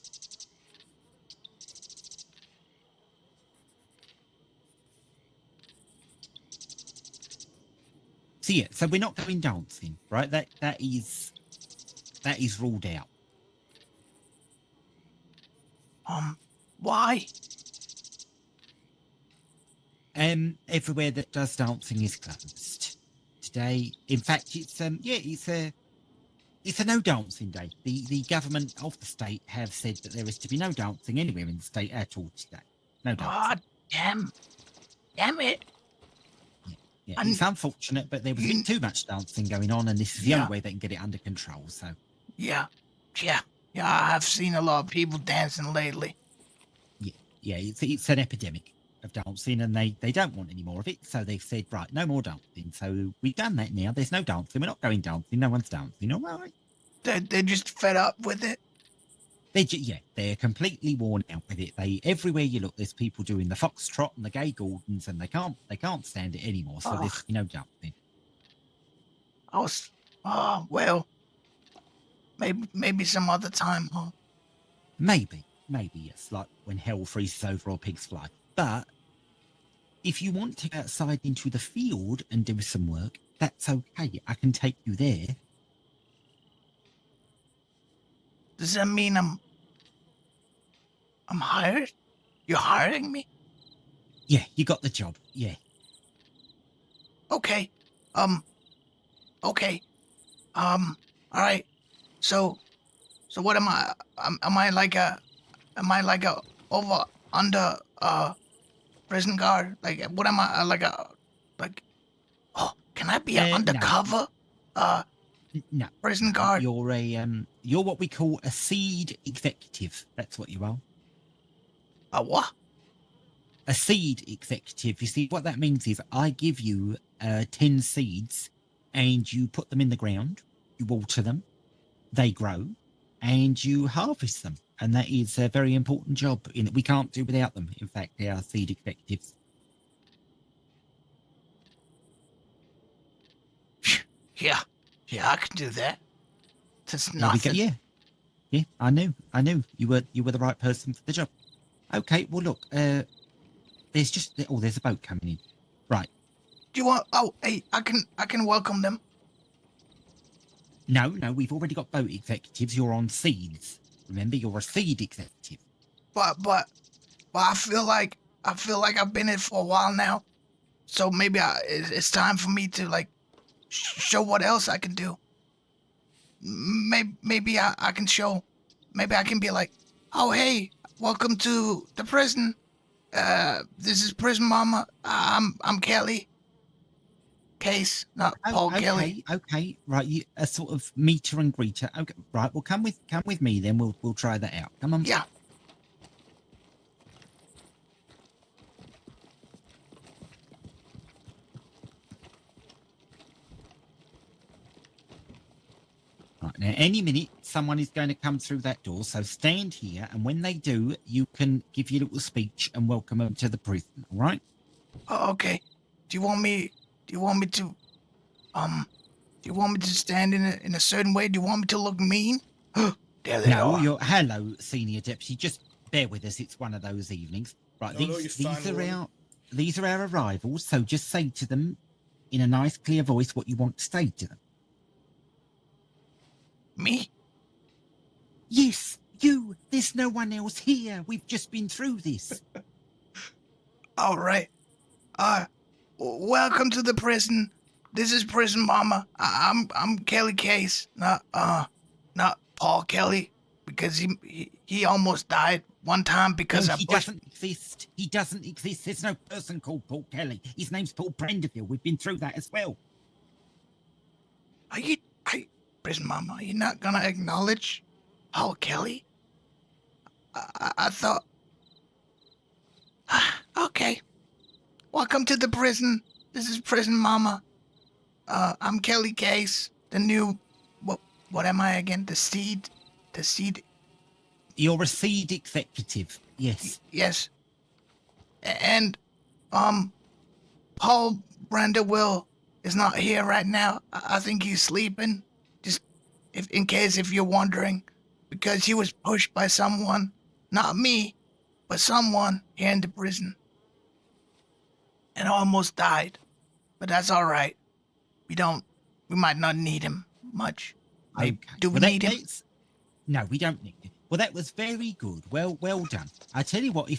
So yeah, so we're not going dancing, right? That is ruled out. Why? Everywhere that does dancing is closed today. In fact, it's a no dancing day. The government of the state have said that there is to be no dancing anywhere in the state at all today. No dancing. Oh, damn it. Yeah, And it's unfortunate, but there was a you- bit too much dancing going on, and this is the Yeah. only way they can get it under control. So Yeah. I've seen a lot of people dancing lately. yeah, it's an epidemic of dancing, and they don't want any more of it. So they've said, right, no more dancing. So we've done that now. There's no dancing. We're not going dancing. No one's dancing. All right. They're just fed up with it. They're completely worn out with it. Everywhere you look, there's people doing the foxtrot and the gay Gordons, and they can't stand it anymore. So there's dancing. Well, maybe some other time, huh? Maybe yes, like when hell freezes over or pigs fly. But if you want to go outside into the field and do some work, that's okay. I can take you there. Does that mean I'm hired? You're hiring me? Yeah, you got the job. Yeah. Okay. Okay. All right. So what am I? Am I like a over under prison guard? Like what am I like a like? Oh, can I be an No. undercover No. prison guard? You're what we call a seed executive. That's what you are. A what? A seed executive. You see, what that means is I give you 10 seeds and you put them in the ground, you water them, they grow, and you harvest them. And that is a very important job in that we can't do without them. In fact, they are seed executives. Yeah, I can do that. That's There we go. nothing. Yeah, I knew you were the right person for the job. Okay, well look, there's a boat coming in. Right. Do you want? Oh, hey, I can welcome them. No, we've already got boat executives. You're on seeds. Remember, you're a seed executive. But I feel like I've been in for a while now, so maybe it's time for me to like show what else I can do. Maybe I can show. Maybe I can be like, oh hey, welcome to the prison. This is Prison Mama. I'm Kelly. Kase, not Paul Kelly. Okay, right. You a sort of meter and greeter. Okay, right. Well, come with me then. We'll try that out. Come on. Yeah. Right, now, any minute, someone is going to come through that door. So stand here, and when they do, you can give your little speech and welcome them to the prison. All right? Oh, okay. Do you want me to stand in a certain way? Do you want me to look mean? There they No, are. hello, senior deputy. Just bear with us. It's one of those evenings. Right, these are our arrivals. So just say to them in a nice, clear voice what you want to say to them. Me? Yes, you. There's no one else here. We've just been through this. All right. Welcome to the prison. This is Prison Mama. I'm Kelly Kase, not Paul Kelly, because he almost died one time because he doesn't exist. He doesn't exist. There's no person called Paul Kelly. His name's Paul Prenderfield. We've been through that as well. Prison Mama, are you not gonna acknowledge Paul Kelly? I thought. Okay. Welcome to the prison. This is Prison Mama. I'm Kelly Kase, the new. What am I again? The seed. You're a seed executive. Yes. Yes. And Paul Branderwill is not here right now. I think he's sleeping. Just in case if you're wondering, because he was pushed by someone, not me, but someone here in the prison, and almost died. But that's all right. We might not need him much. Maybe, Okay. do we Well, need him? no, we don't need it. Well, that was very good. Well done. I tell you what,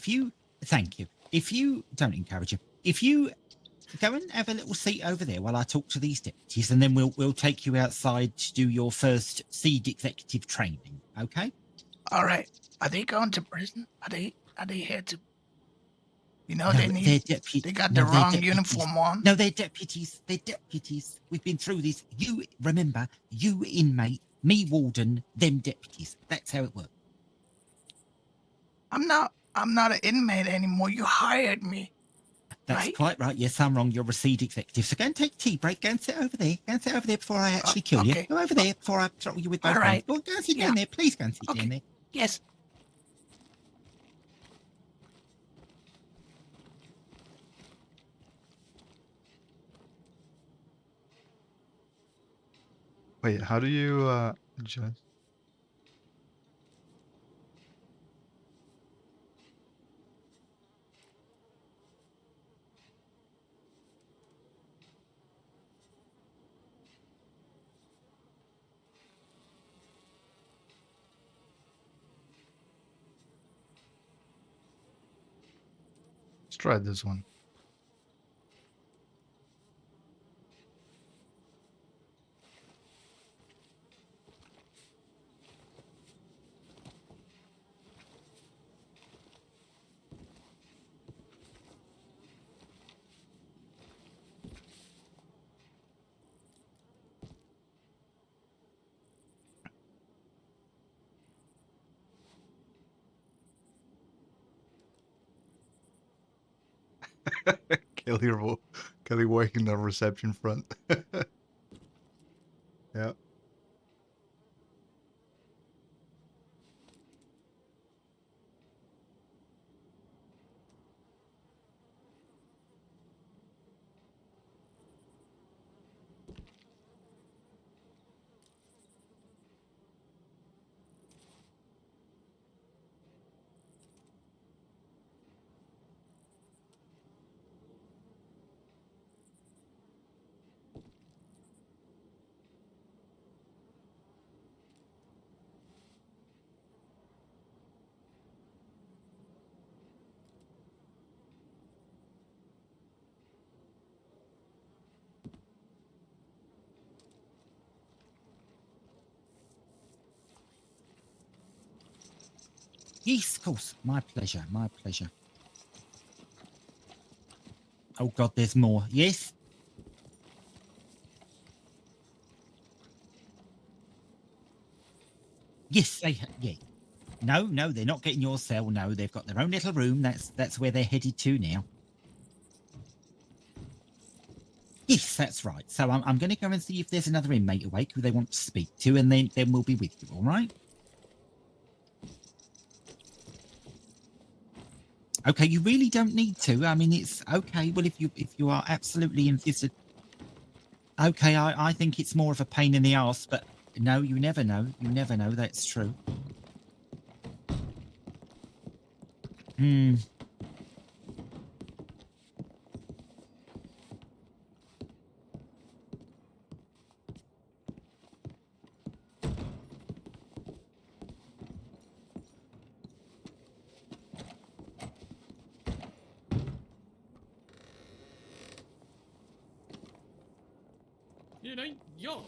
thank you. If you don't encourage him, if you go and have a little seat over there while I talk to these deputies, and then we'll take you outside to do your first seed executive training. Okay? All right. Are they going to prison? Are they here to? No, They got the they're wrong deputies. uniform on. No, they're deputies. They're deputies. We've been through this. You remember, you inmate, me warden, them deputies. That's how it works. I'm not an inmate anymore. You hired me. That's Right? quite right. Yes, I'm wrong. You're a seed executive. So go and take a tea break. Go and sit over there. Go and sit over there before I actually kill you. okay. Go over there before I throttle you with both All right. hands. Go and sit Yeah. down there. Please go and sit Okay. down there. Yes. Wait, how do you adjust? Let's try this one. Kelly working the reception front. Yeah. Yes, of course. My pleasure. My pleasure. Oh, God, there's more. Yes? Yes, yeah. No, they're not getting your cell. No, they've got their own little room. That's where they're headed to now. Yes, that's right. So I'm going to go and see if there's another inmate awake who they want to speak to, and then we'll be with you. All right? Okay, you really don't need to. I mean, it's okay. Well, if you are absolutely insistent, okay, I think it's more of a pain in the ass. But no, you never know. You never know. That's true. Hmm. It ain't yours.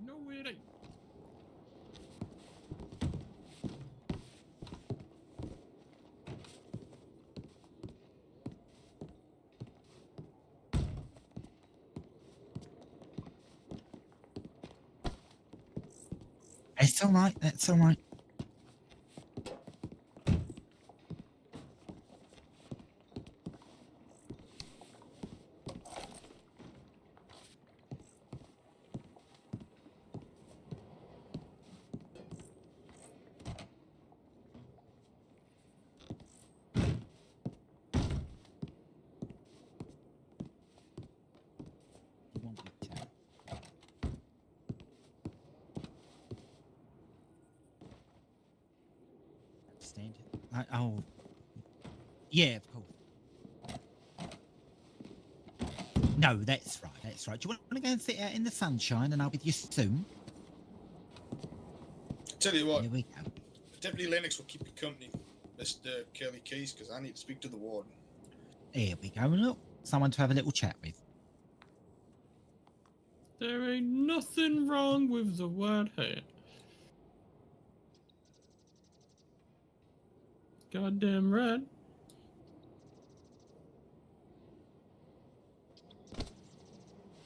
No, it ain't. It's all right. That's all right. Oh, yeah, of course. No, that's right. That's right. Do you want to go and sit out in the sunshine, and I'll be with you soon? Tell you what, Here we go. Deputy Lennox will keep you company, Mr. Kelly Kase, because I need to speak to the warden. Here we go. Look, someone to have a little chat with. There ain't nothing wrong with the white hat. Goddamn right.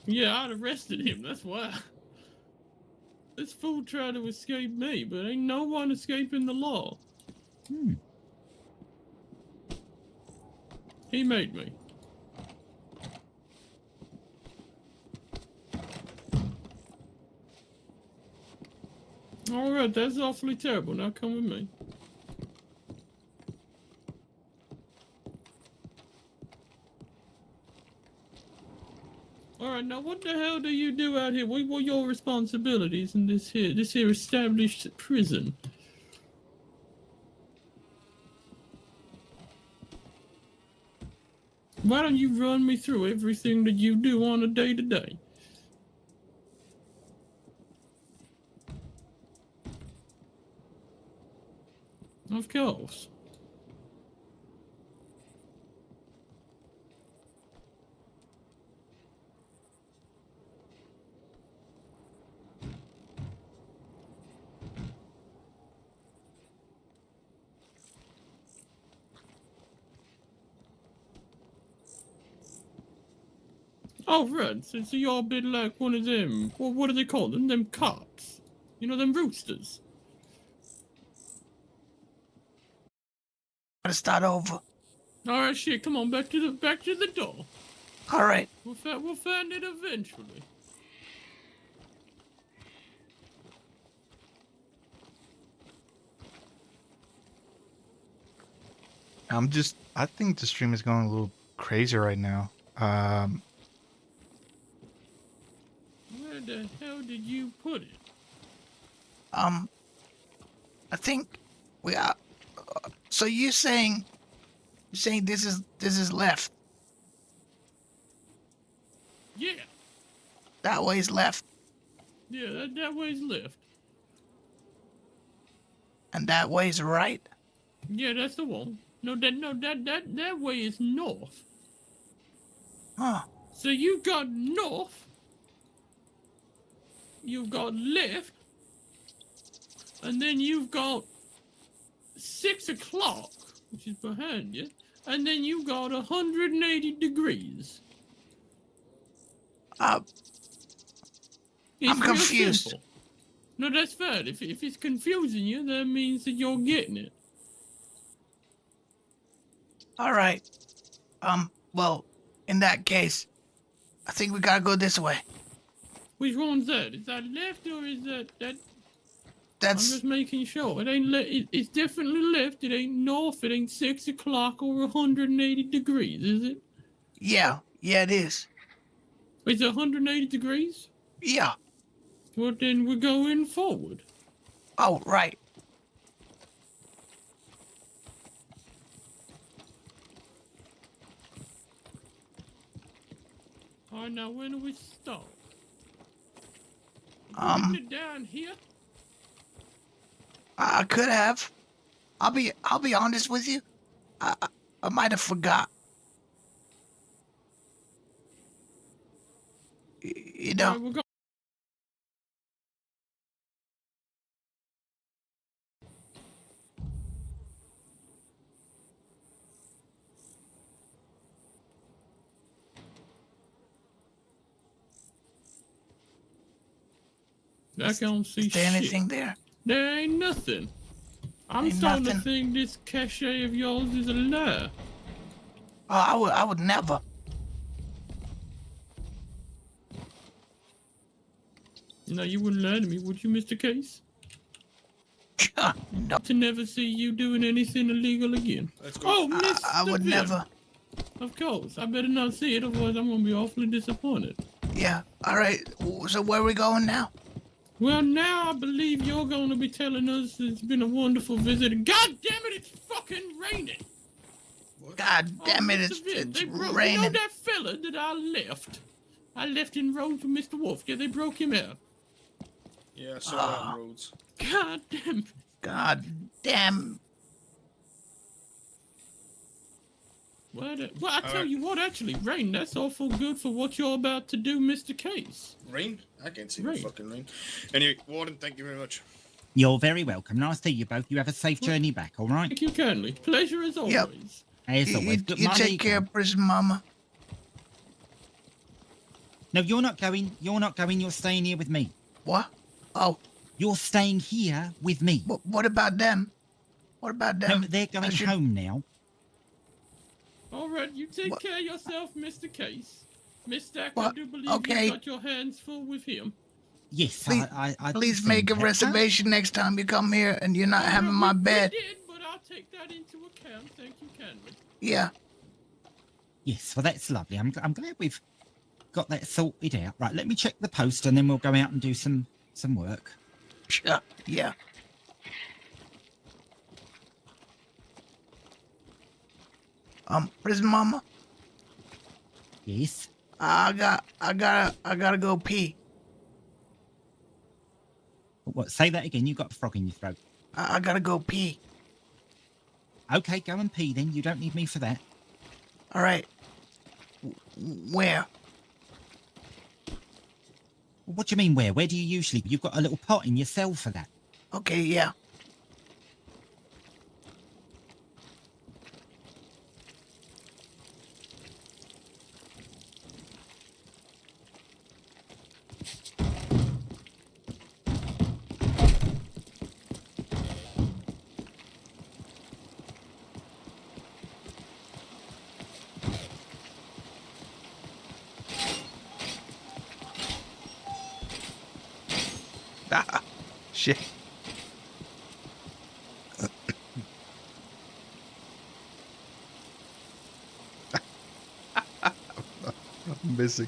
Yeah, I'd arrested him, that's why. This fool tried to escape me, but ain't no one escaping the law. Hmm. He made me. Alright, that's awfully terrible. Now come with me. Alright, now what the hell do you do out here? What were your responsibilities in this here established prison? Why don't you run me through everything that you do on a day-to-day? Of course. Oh, right. So you're a bit like one of them. What do they call them? Them cocks. You know, them roosters. Gotta start over. All right, shit. Come on, back to the door. All right. We'll find it eventually. I think the stream is going a little crazy right now. Where the hell did you put it? I think we are. So you're saying this is left. Yeah. That way's left, Yeah, that way's left. and that way's right. Yeah, that's the one. That way is north. Huh. So you got north. You've got left. And then you've got 6 o'clock, which is behind you. And then you got 180 degrees. I'm It's real confused. simple. No, that's fine. If it's confusing you, that means that you're getting it. All right. Well, in that case, I think we gotta go this way. Which one's that? Is that left or is that? I'm That's just making sure. It ain't it's definitely left. It ain't north. It ain't 6 o'clock or 180 degrees, is it? yeah, it is. Is it 180 degrees? Yeah. Well, then we're going forward. Oh, right. All right, now when do we start? Um, Put it down here. I could have. I'll be honest with you. I might have forgot. You All know. right, we're going. I can't see Is there shit. anything there? There ain't nothing. I'm Ain't starting nothing? to think this cachet of yours is a lie. Oh, I would never. No, you wouldn't lie to me, would you, Mr. Case? No, To never see you doing anything illegal again. Let's go. Oh, Mr. I would Vim. never. Of course. I better not see it, otherwise I'm going to be awfully disappointed. Yeah. All right. So where are we going now? Well, now I believe you're going to be telling us it's been a wonderful visit. God damn it, it's fucking fucking raining. What? God damn it, Mr. Vin, it's they broke, You know raining. that fella that I left? I left in road for Mr. Wolf. Yeah, they broke him out. Yeah, I saw that Ah. on roads. God damn. God damn. Well, I tell Alright. you what, actually, rain, that's awful good for what you're about to do, Mr. Case. Rain? I can't see no Rain. fucking rain. Anyway, Warden, thank you very much. You're very welcome. Nice to see you both. You have a safe journey back, all right? Thank you kindly. Pleasure as always. Yep. As You, always. you, Good you morning. take care, Prison Mama. No, you're not going. You're not going. You're staying here with me. What? Oh, You're staying here with me. what about them? What about No, them? they're going I should- home now. All right, you take What? care of yourself, Mr. Case. Miss Stack, I What? do believe Okay. you've got your hands full with him. Yes, Please- I do Please think make a that. reservation next time you come here and you're not All having right, my we bed. did, but I'll take that into account. Thank you kindly. Yeah. Yes, well, that's lovely. I'm glad we've got that sorted out. Right, let me check the post and then we'll go out and do some work. Sure. Yeah. Prison Mama, Yes. I gotta go pee. What? Say that again. You got a frog in your throat. I gotta go pee. Okay, go and pee then. You don't need me for that. All right. Where? What do you mean where? Where do you usually? You've got a little pot in your cell for that. Okay, yeah. Ah, shit. I'm missing.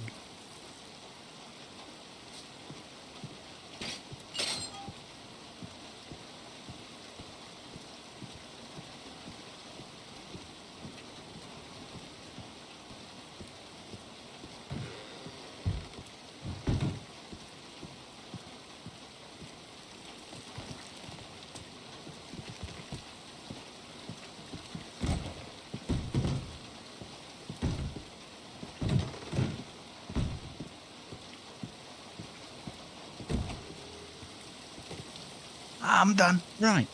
I'm done. Right.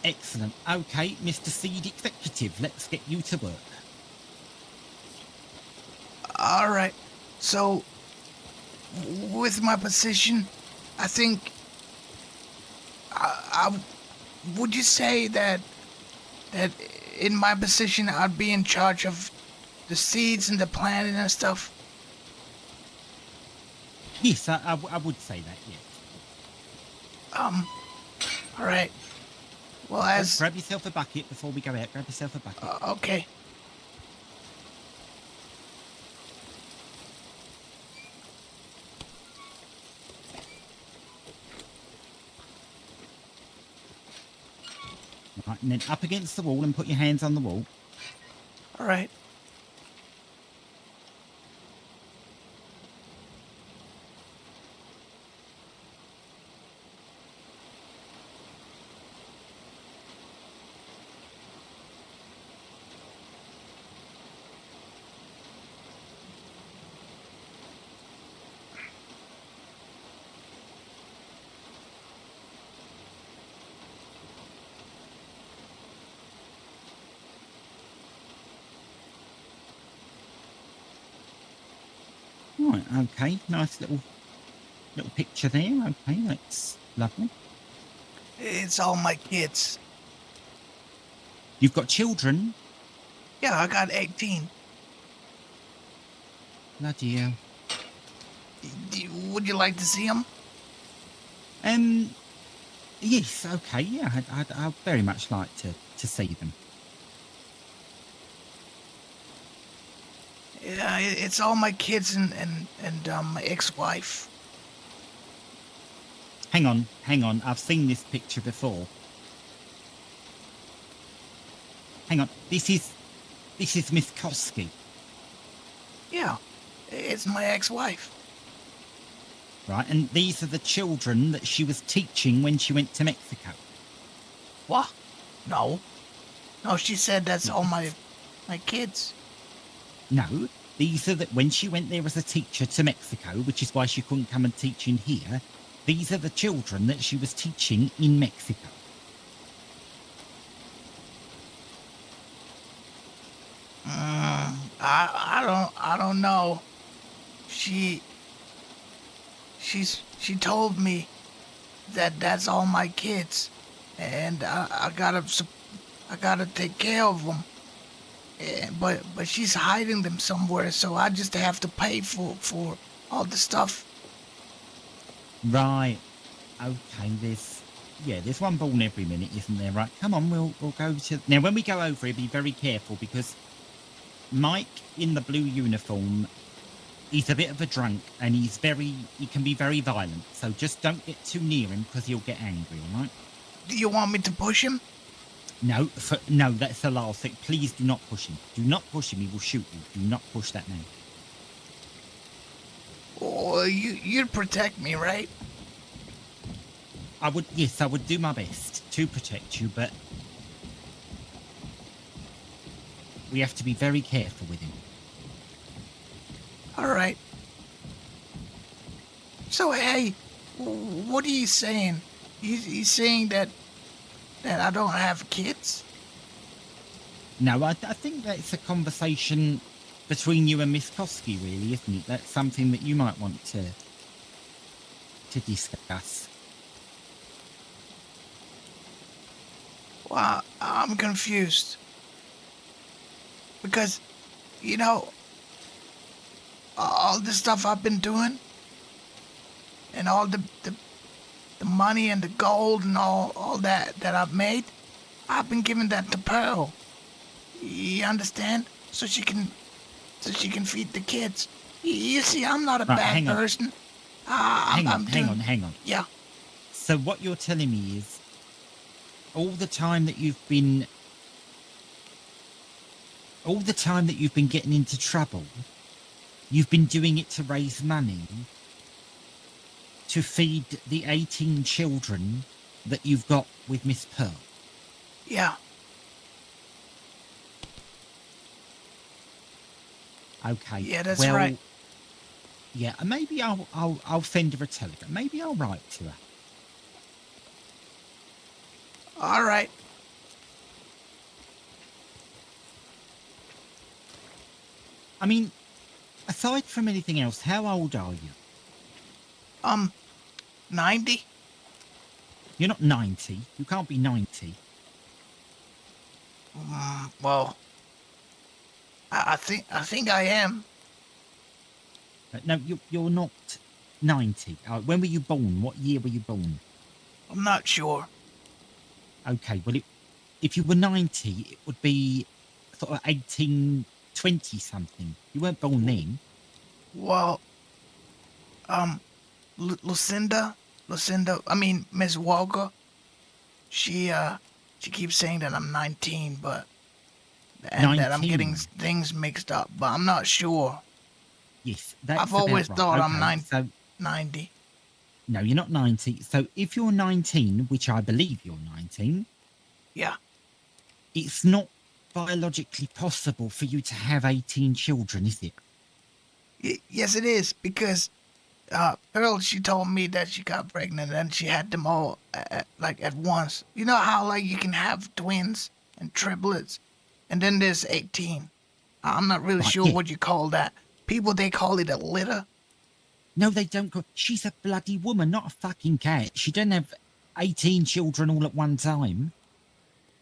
Excellent. Okay, Mr. Seed Executive, let's get you to work. All right. So, with my position, I think. Would you say that in my position I'd be in charge of the seeds and the planting and stuff? Yes, I would say that, yes. All right. Well, as Grab yourself a bucket before we go out. Grab yourself a bucket. okay. Right, and then up against the wall and put your hands on the wall. All right. Right, okay. Nice little picture there. Okay, that's lovely. It's all my kids. You've got children? Yeah, I got 18. Bloody hell. Would you like to see them? Yes, okay, yeah, I'd very much like to see them. Yeah, it's all my kids and my ex-wife. Hang on, I've seen this picture before. hang on. This is Miss Kosky. Yeah, it's my ex-wife. Right, and these are the children that she was teaching when she went to Mexico. What? No. No, she said that's all my kids. No, these are when she went there as a teacher to Mexico, which is why she couldn't come and teach in here. These are the children that she was teaching in Mexico. I don't know. She told me that that's all my kids, and I gotta take care of them. But she's hiding them somewhere, so I just have to pay for all the stuff. Right. Okay, there's one born every minute, isn't there? Right, come on, we'll go to... Now, when we go over here, be very careful, because Mike in the blue uniform, he's a bit of a drunk, and he can be very violent, so just don't get too near him, because he'll get angry, all right? Do you want me to push him? No, that's the last thing. Please do not push him. Do not push him, he will shoot you. Do not push that man. Oh, you'd protect me, right? I would do my best to protect you, but we have to be very careful with him. All right. So, hey, what are you saying? He's saying that I don't have kids? No, I think that's a conversation between you and Miss Kosky, really, isn't it? That's something that you might want to discuss. Well, I'm confused. Because, all the stuff I've been doing, and all the money and the gold and all that I've made, I've been giving that to Pearl. You understand? So she can feed the kids. You see, I'm not a Right, bad hang on. person. Hang on. Yeah. So what you're telling me is, all the time that you've been getting into trouble, you've been doing it to raise money to feed the 18 children that you've got with Miss Pearl. Yeah. Okay. Yeah, that's right. Yeah, maybe I'll send her a telegram. Maybe I'll write to her. All right. I mean, aside from anything else, how old are you? 90? You're not 90. You can't be 90. Well, I think I am. No, you're not 90. When were you born? What year were you born? I'm not sure. Okay, well, if you were 90, it would be sort of 1820 something. You weren't born then. Well, Lucinda, Miss Walker, she keeps saying that I'm 19, and that I'm 19? getting things mixed up, but I'm not sure. Yes, that's I've always about thought right. I'm So, 90. no, you're not 90. So if you're 19, which I believe you're 19, Yeah. it's not biologically possible for you to have 18 children, is it? Yes, it is, because Pearl, she told me that she got pregnant and she had them all at once. You know how you can have twins and triplets, and then there's 18. I'm not really Right, sure yeah. what you call that. People, they call it a litter. No, they don't. She's a bloody woman, not a fucking cat. She doesn't have 18 children all at one time.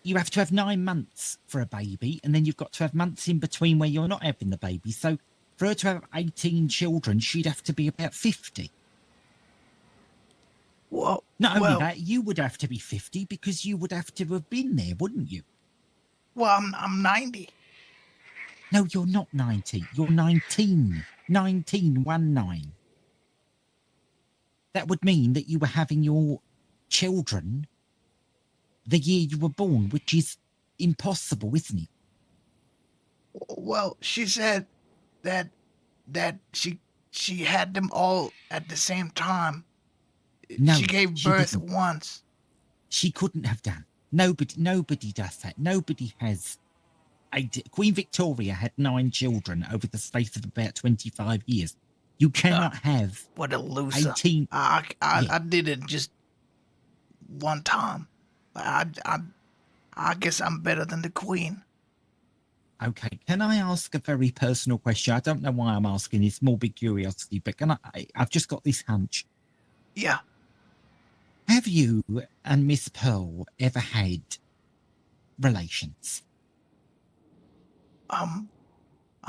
You have to have 9 months for a baby, and then you've got to have months in between where you're not having the baby. So for her to have 18 children, she'd have to be about 50. Well, Not only that, you would have to be 50 because you would have to have been there, wouldn't you? Well, I'm 90. No, you're not 90. You're 19. 1919. That would mean that you were having your children the year you were born, which is impossible, isn't it? Well, she said that she had them all at the same time. No, she gave she birth didn't. once. She couldn't have done. Nobody does that. Nobody has. Queen Victoria had 9 children over the space of about 25 years. You cannot have What a loser! 18. I did it just one time. I guess I'm better than the queen. Okay, can I ask a very personal question? I don't know why I'm asking. It's morbid curiosity, but I've just got this hunch. Yeah. Have you and Miss Pearl ever had relations? I'm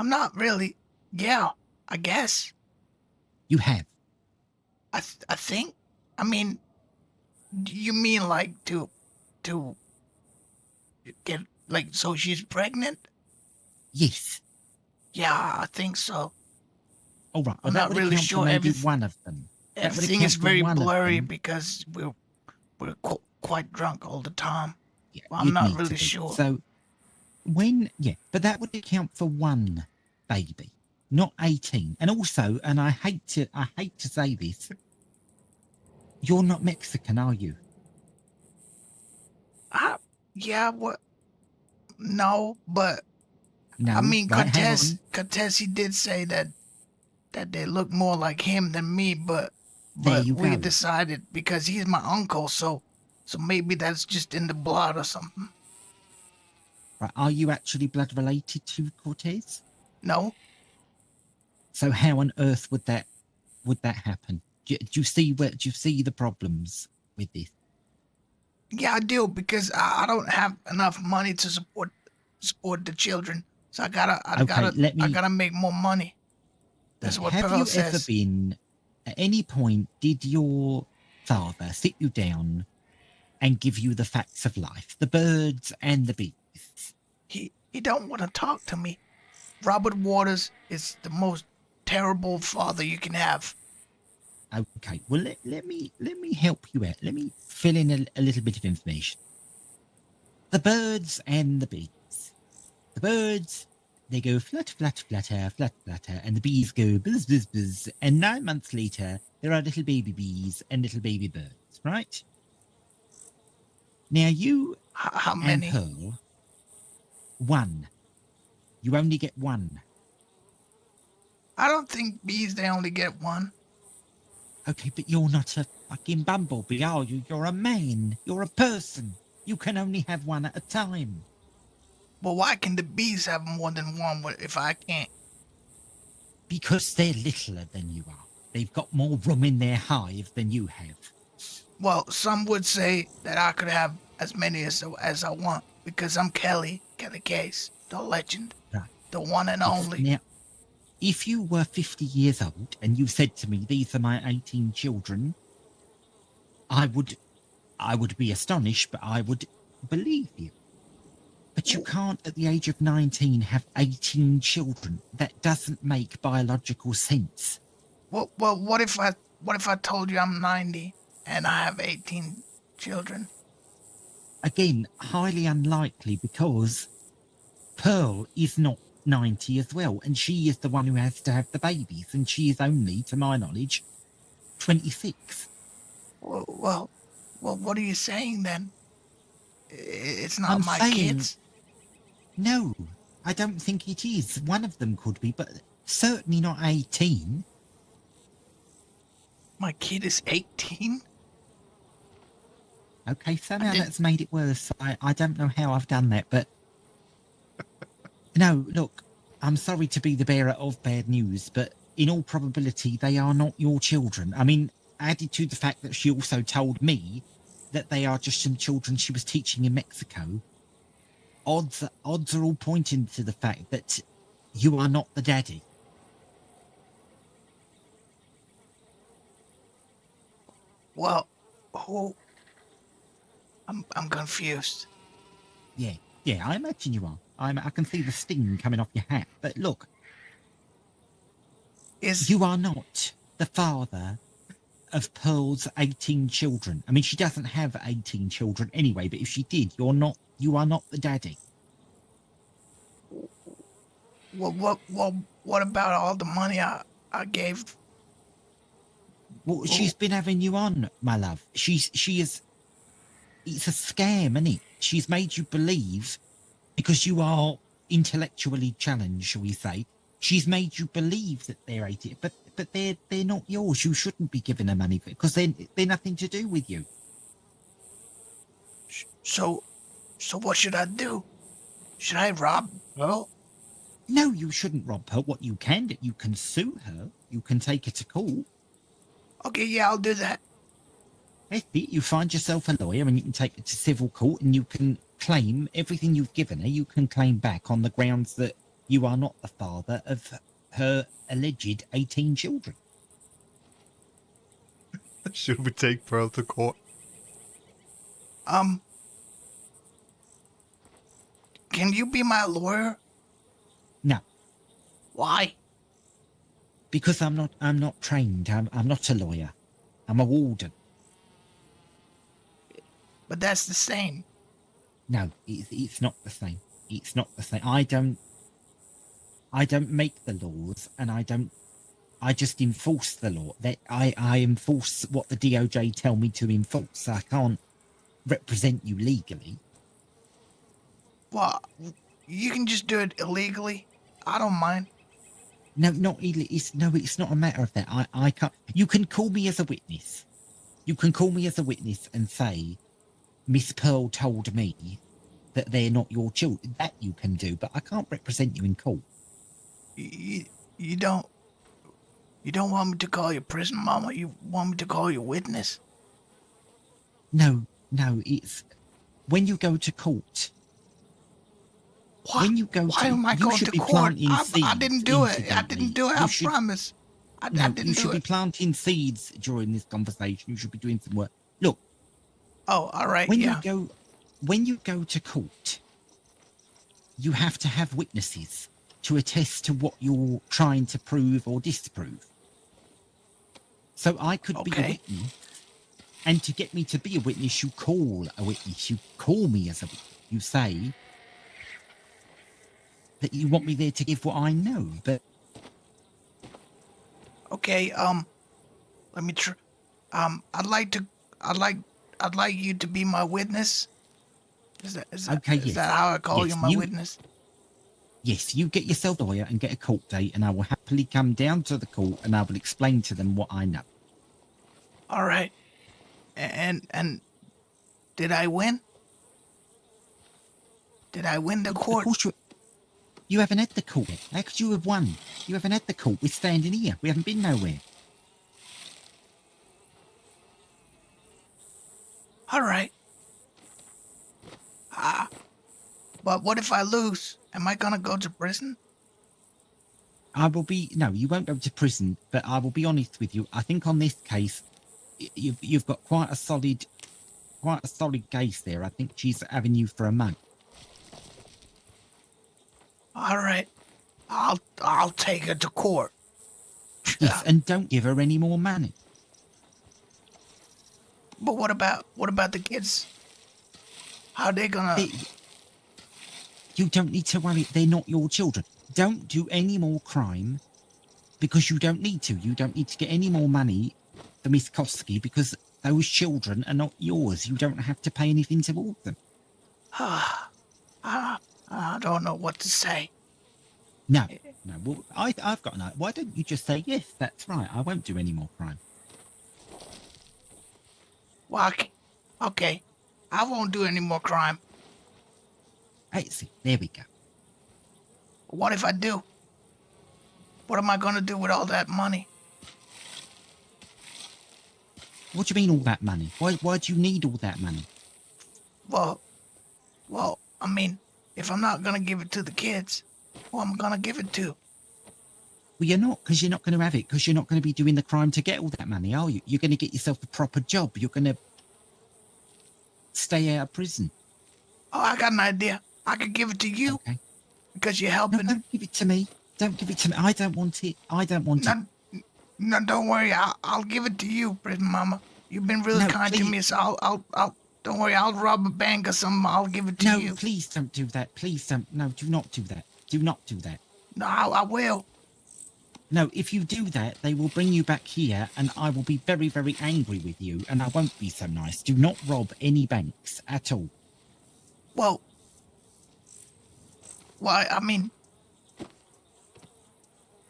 not really. Yeah, I guess. You have. I think. I mean, you mean like to get like so she's pregnant? Yes. Yeah, I think so. All right. Well, I'm that not would really account for sure. maybe one of them. That would Everything account is for very one of blurry them. because we're quite drunk all the time. Yeah, Well, I'm you'd not need to really be. sure. So but that would account for one baby, not 18. And also, and I hate to say this, you're not Mexican, are you? Yeah, what? No, but No. I mean, Right, hang on. Cortez, he did say that they look more like him than me, but There you we go. decided because he's my uncle, so maybe that's just in the blood or something. Right, are you actually blood related to Cortez? No, So how on earth would that happen? Do you see the problems with this? yeah, I do because I don't have enough money to support the children, so I gotta make more money. That's what Have Pearl you says. ever been, at any point, did your father sit you down and give you the facts of life, the birds and the bees? He don't want to talk to me. Robert Waters is the most terrible father you can have. Okay, well, let me help you out. Let me fill in a little bit of information. The birds and the bees. The birds, they go flutter, flutter, flutter, flutter, flutter, and the bees go buzz, buzz, buzz. And 9 months later, there are little baby bees and little baby birds, right? Now you How and many? Pearl, one. You only get one. I don't think bees they only get one. Okay, but you're not a fucking bumblebee, are you? You're a man. You're a person. You can only have one at a time. Well, why can the bees have more than one if I can't? Because they're littler than you are. They've got more room in their hive than you have. Well, some would say that I could have as many as I want because I'm Kelly Kase, the legend, Right. the one and only. Now, if you were 50 years old and you said to me, these are my 18 children, I would be astonished, but I would believe you. But you can't, at the age of 19, have 18 children. That doesn't make biological sense. Well, what if I told you I'm 90 and I have 18 children? Again, highly unlikely because Pearl is not 90 as well, and she is the one who has to have the babies, and she is only, to my knowledge, 26. Well, what are you saying then? It's not I'm my saying, kids. No, I don't think it is. One of them could be, but certainly not 18. My kid is 18? Okay, somehow that's made it worse. I don't know how I've done that, but... No, look, I'm sorry to be the bearer of bad news, but in all probability, they are not your children. I mean, added to the fact that she also told me that they are just some children she was teaching in Mexico, odds are all pointing to the fact that you are not the daddy. Well, who? I'm confused. Yeah, I imagine you are. I can see the sting coming off your hat. But look, you are not the father of Pearl's 18 children. I mean, she doesn't have 18 children anyway, but if she did, you are not the daddy. What about all the money I gave? Well, she's been having you on, my love. She is. It's a scam, isn't it? She's made you believe, because you are intellectually challenged, shall we say? She's made you believe that they're 18, but they're not yours. You shouldn't be giving her money because they're nothing to do with you. So what should I do? Should I rob Pearl? No, you shouldn't rob her. What you can do, you can sue her. You can take her to court. Okay, yeah, I'll do that. That's it. You find yourself a lawyer and you can take her to civil court and you can claim everything you've given her. You can claim back on the grounds that you are not the father of her alleged 18 children. Should we take Pearl to court? Can you be my lawyer? No, Why? because I'm not trained. I'm not a lawyer. I'm a warden. But that's the same. No, it's not the same. It's not the same. I don't make the laws, and I just enforce the law. That I enforce what the DOJ tell me to enforce. I can't represent you legally. Well, you can just do it illegally. I don't mind. No, not illegal. It's not a matter of that. I can't. You can call me as a witness. You can call me as a witness and say, Miss Pearl told me that they're not your children. That you can do, but I can't represent you in court. You don't want me to call you prison mama. You want me to call you witness. No, it's when you go to court. What? When you go Why to, am I you going should to be court? planting I seeds. didn't do it. I incidentally. didn't do it. You I should- promise. I No, didn't you do should be it. planting seeds during this conversation. You should be doing some work. Look, Oh, all right. when Yeah. you go to court, you have to have witnesses to attest to what you're trying to prove or disprove. So I could be a Okay. witness, and to get me to be a witness, you call a witness. You call me as a witness. You say that you want me there to give what I know, but Okay. Let me try. I'd like you to be my witness. Is Okay, yes. that how I call Yes, you my you- witness? yes, you get yourself a lawyer and get a court date, and I will happily come down to the court and I will explain to them what I know. All right. And did I win? Did I win the Of court? course you haven't had the court yet. How could you have won? You haven't had the court. We're standing here. We haven't been nowhere. All right. But what if I lose? Am I gonna go to prison? No, you won't go to prison, but I will be honest with you. I think on this case, you've got quite a solid case there. I think she's having you for a mug. All right. I'll take her to court. Yes, and don't give her any more money. But what about the kids? How are they gonna? You don't need to worry. They're not your children. Don't do any more crime because you don't need to. You don't need to get any more money for Miss Kosky because those children are not yours. You don't have to pay anything towards them. I don't know what to say. No. Well, I've got an idea. Why don't you just say, yes, that's right. I won't do any more crime. Well, okay. I won't do any more crime. That's it. There we go. What if I do? What am I gonna do with all that money? What do you mean all that money? Why do you need all that money? Well, I mean, if I'm not gonna give it to the kids, who am I gonna give it to? Well, you're not, because you're not going to have it, because you're not going to be doing the crime to get all that money, are you? You're going to get yourself a proper job. You're going to stay out of prison. Oh, I got an idea. I could give it to you Okay. because you're No, helping. don't give it to me. Don't give it to me. I don't want it. I don't want it. No, don't worry. I'll give it to you, Prison Mama. You've been really No, kind to please. me, so I'll. Don't worry. I'll rob a bank or something. I'll give it to No, you. please don't do that. Please don't. No, do not do that. Do not do that. No, I will. No, if you do that, they will bring you back here and I will be very, very angry with you and I won't be so nice. Do not rob any banks at all. Well, I mean,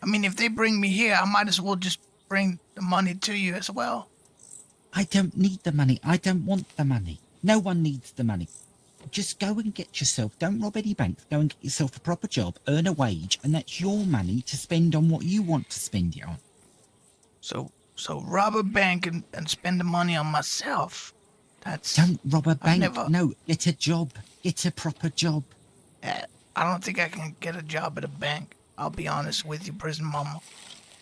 if they bring me here, I might as well just bring the money to you as well. I don't need the money. I don't want the money. No one needs the money. Just go and get yourself, don't rob any banks, go and get yourself a proper job, earn a wage, and that's your money to spend on what you want to spend it on. So rob a bank and spend the money on myself. That's... Don't rob a bank. never- No, get a job. Get a proper job. I don't think I can get a job at a bank. I'll be honest with you, Prison Mama.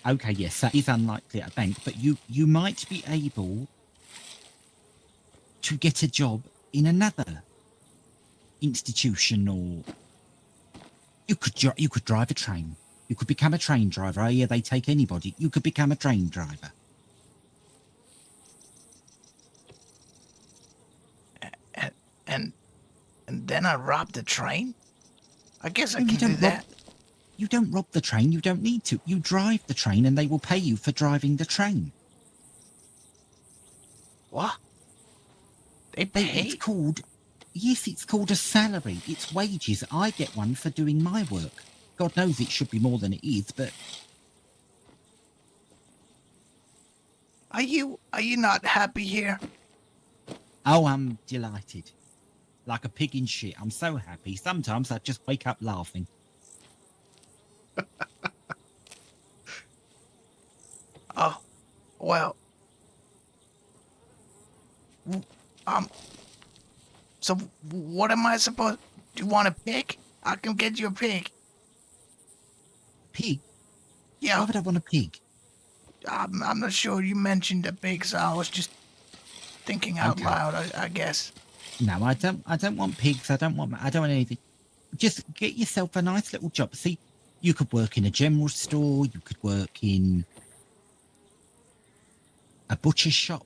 Okay, yes, that is unlikely at a bank, but you might be able to get a job in another institution, or you could drive a train. You could become a train driver. Oh yeah, they take anybody. You could become a train driver. And then I rob the train? I guess I No, can do that. You don't rob the train. You don't need to. You drive the train, and they will pay you for driving the train. What? They pay? It's called. Yes, it's called a salary. It's wages. I get one for doing my work. God knows it should be more than it is, but Are you not happy here? oh, I'm delighted. Like a pig in shit. I'm so happy. Sometimes I just wake up laughing. Oh, well. So what am I supposed... Do you want a pig? I can get you a pig. Pig? Yeah, Why would I want a pig? I'm not sure you mentioned a pig, so I was just thinking out Okay. loud, I guess. No, I don't want pigs. I don't want anything. Just get yourself a nice little job. See, you could work in a general store. You could work in a butcher's shop.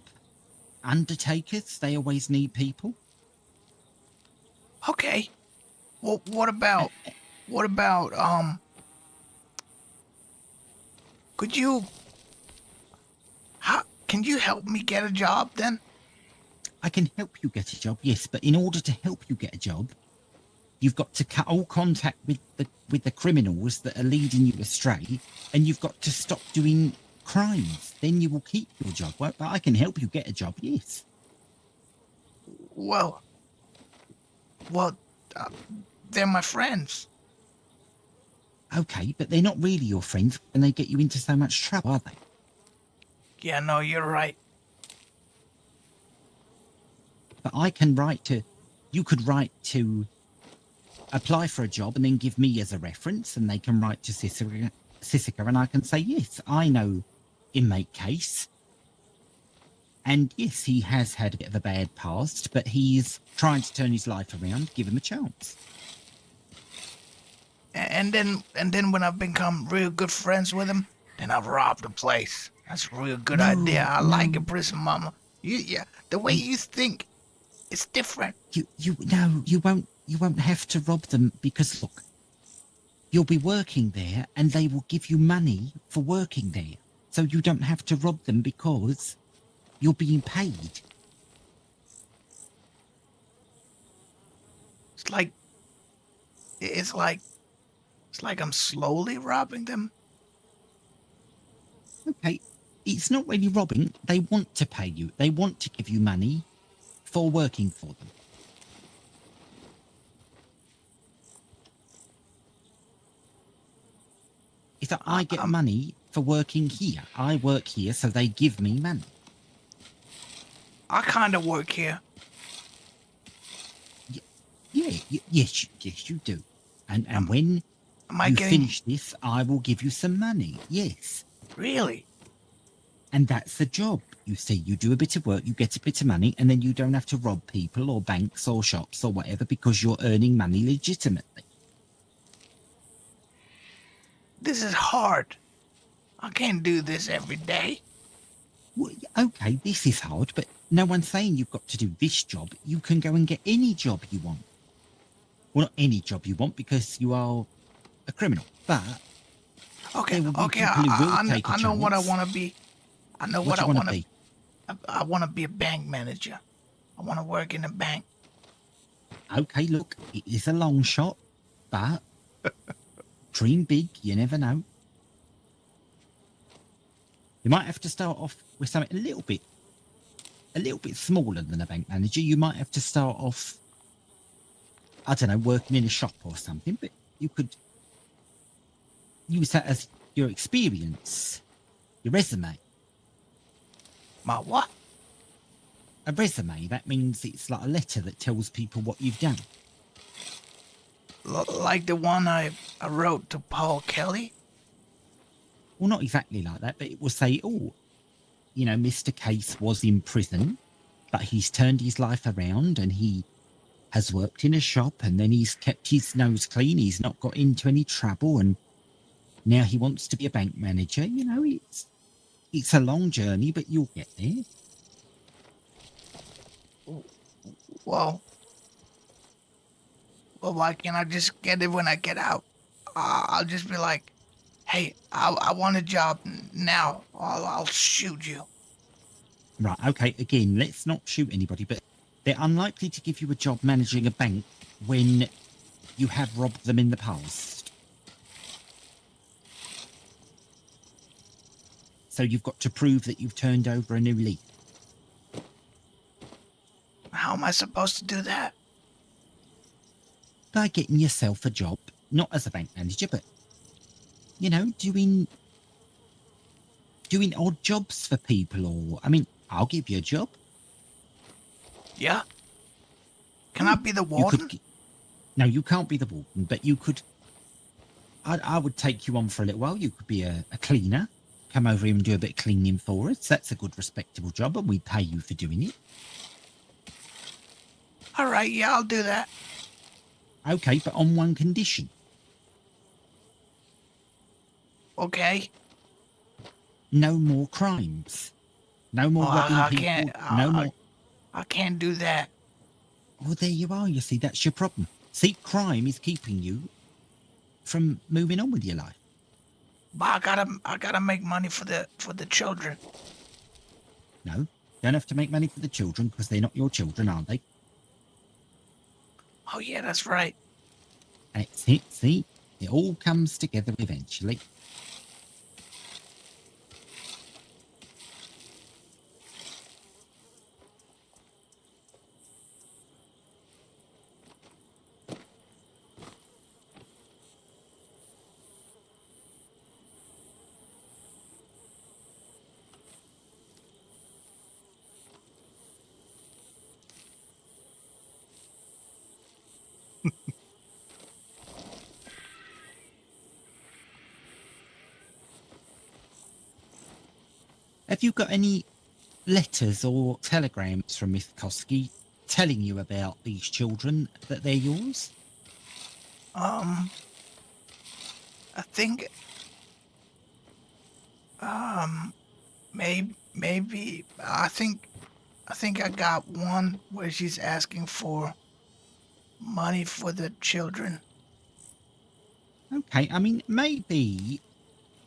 Undertakers, they always need people. Okay. Well, what about, can you help me get a job then? I can help you get a job, yes, but in order to help you get a job, you've got to cut all contact with the criminals that are leading you astray, and you've got to stop doing crimes. Then you will keep your job. Well, but I can help you get a job, yes. Well, they're my friends. Okay, but they're not really your friends, and they get you into so much trouble, are they? Yeah, no, you're right. But I can you could write to apply for a job and then give me as a reference, and they can write to Sissika, and I can say, yes, I know inmate Kase. And yes, he has had a bit of a bad past, but he's trying to turn his life around. Give him a chance. And then when I've become real good friends with him, then I've robbed the place. That's a real good idea. I like it, Prison Mama. Yeah, the way you think, it's different. You won't have to rob them, because look, you'll be working there and they will give you money for working there. So you don't have to rob them because you're being paid. It's like I'm slowly robbing them. Okay, it's not really robbing. They want to pay you. They want to give you money for working for them. It's that I get money for working here. I work here, so they give me money. I kind of work here. Yes, you do. And when Am I you getting... finish this, I will give you some money. Yes. Really? And that's the job. You see, you do a bit of work, you get a bit of money, and then you don't have to rob people or banks or shops or whatever because you're earning money legitimately. This is hard. I can't do this every day. Well, okay, this is hard, but no one's saying you've got to do this job. You can go and get any job you want. Well, not any job you want because you are a criminal, but Okay, there will be okay, people who will take a I know what I chance. want to be. I know What what do I you want want to to be? I want to be a bank manager. I want to work in a bank. Okay, look, it is a long shot, but dream big, you never know. You might have to start off with something a little bit smaller than a bank manager. You might have to start off, I don't know, working in a shop or something, but you could use that as your experience, your resume. My what? A resume, that means it's like a letter that tells people what you've done. Like the one I wrote to Paul Kelly? Well, not exactly like that, but it will say, oh, you know, Mr. Kase was in prison, but he's turned his life around and he has worked in a shop and then he's kept his nose clean. He's not got into any trouble and now he wants to be a bank manager. You know, it's a long journey, but you'll get there. Well, why can't I just get it when I get out? I'll just be like, hey, I want a job now. I'll shoot you. Right, okay, again, let's not shoot anybody, but they're unlikely to give you a job managing a bank when you have robbed them in the past. So you've got to prove that you've turned over a new leaf. How am I supposed to do that? By getting yourself a job, not as a bank manager, but, you know, doing odd jobs for people or, I mean, I'll give you a job. Yeah? Can I be the You warden? could, no, you can't be the warden, but you could, I would take you on for a little while. You could be a cleaner, come over here and do a bit of cleaning for us. That's a good, respectable job, and we pay you for doing it. All right, yeah, I'll do that. Okay, but on one condition. Okay. No more crimes. No more Oh, robbing I people. can't- No more. I can't do that. Well, there you are. You see, that's your problem. See, crime is keeping you from moving on with your life. But I gotta make money for the children. No, don't have to make money for the children because they're not your children, are they? Oh yeah, that's right. That's it. See, it all comes together eventually. Have you got any letters or telegrams from Miss Kosky telling you about these children, that they're yours? I think maybe I think I got one where she's asking for money for the children. Okay, I mean, maybe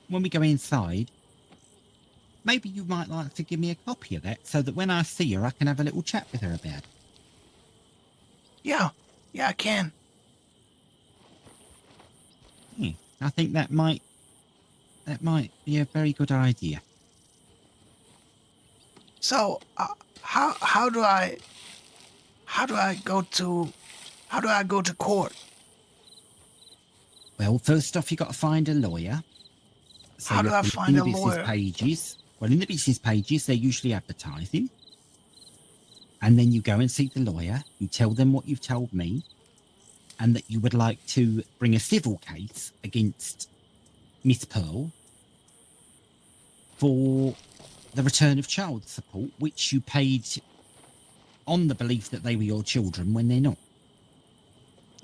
when we go inside, maybe you might like to give me a copy of that so that when I see her, I can have a little chat with her about it. Yeah, I can. I think that might be a very good idea. So how do I go to court? Well, first off, you got to find a lawyer. So How you do have I to look find in a the business lawyer? pages. Well, in the business pages, they're usually advertising. And then you go and see the lawyer. You tell them what you've told me and that you would like to bring a civil case against Miss Pearl for the return of child support, which you paid on the belief that they were your children when they're not.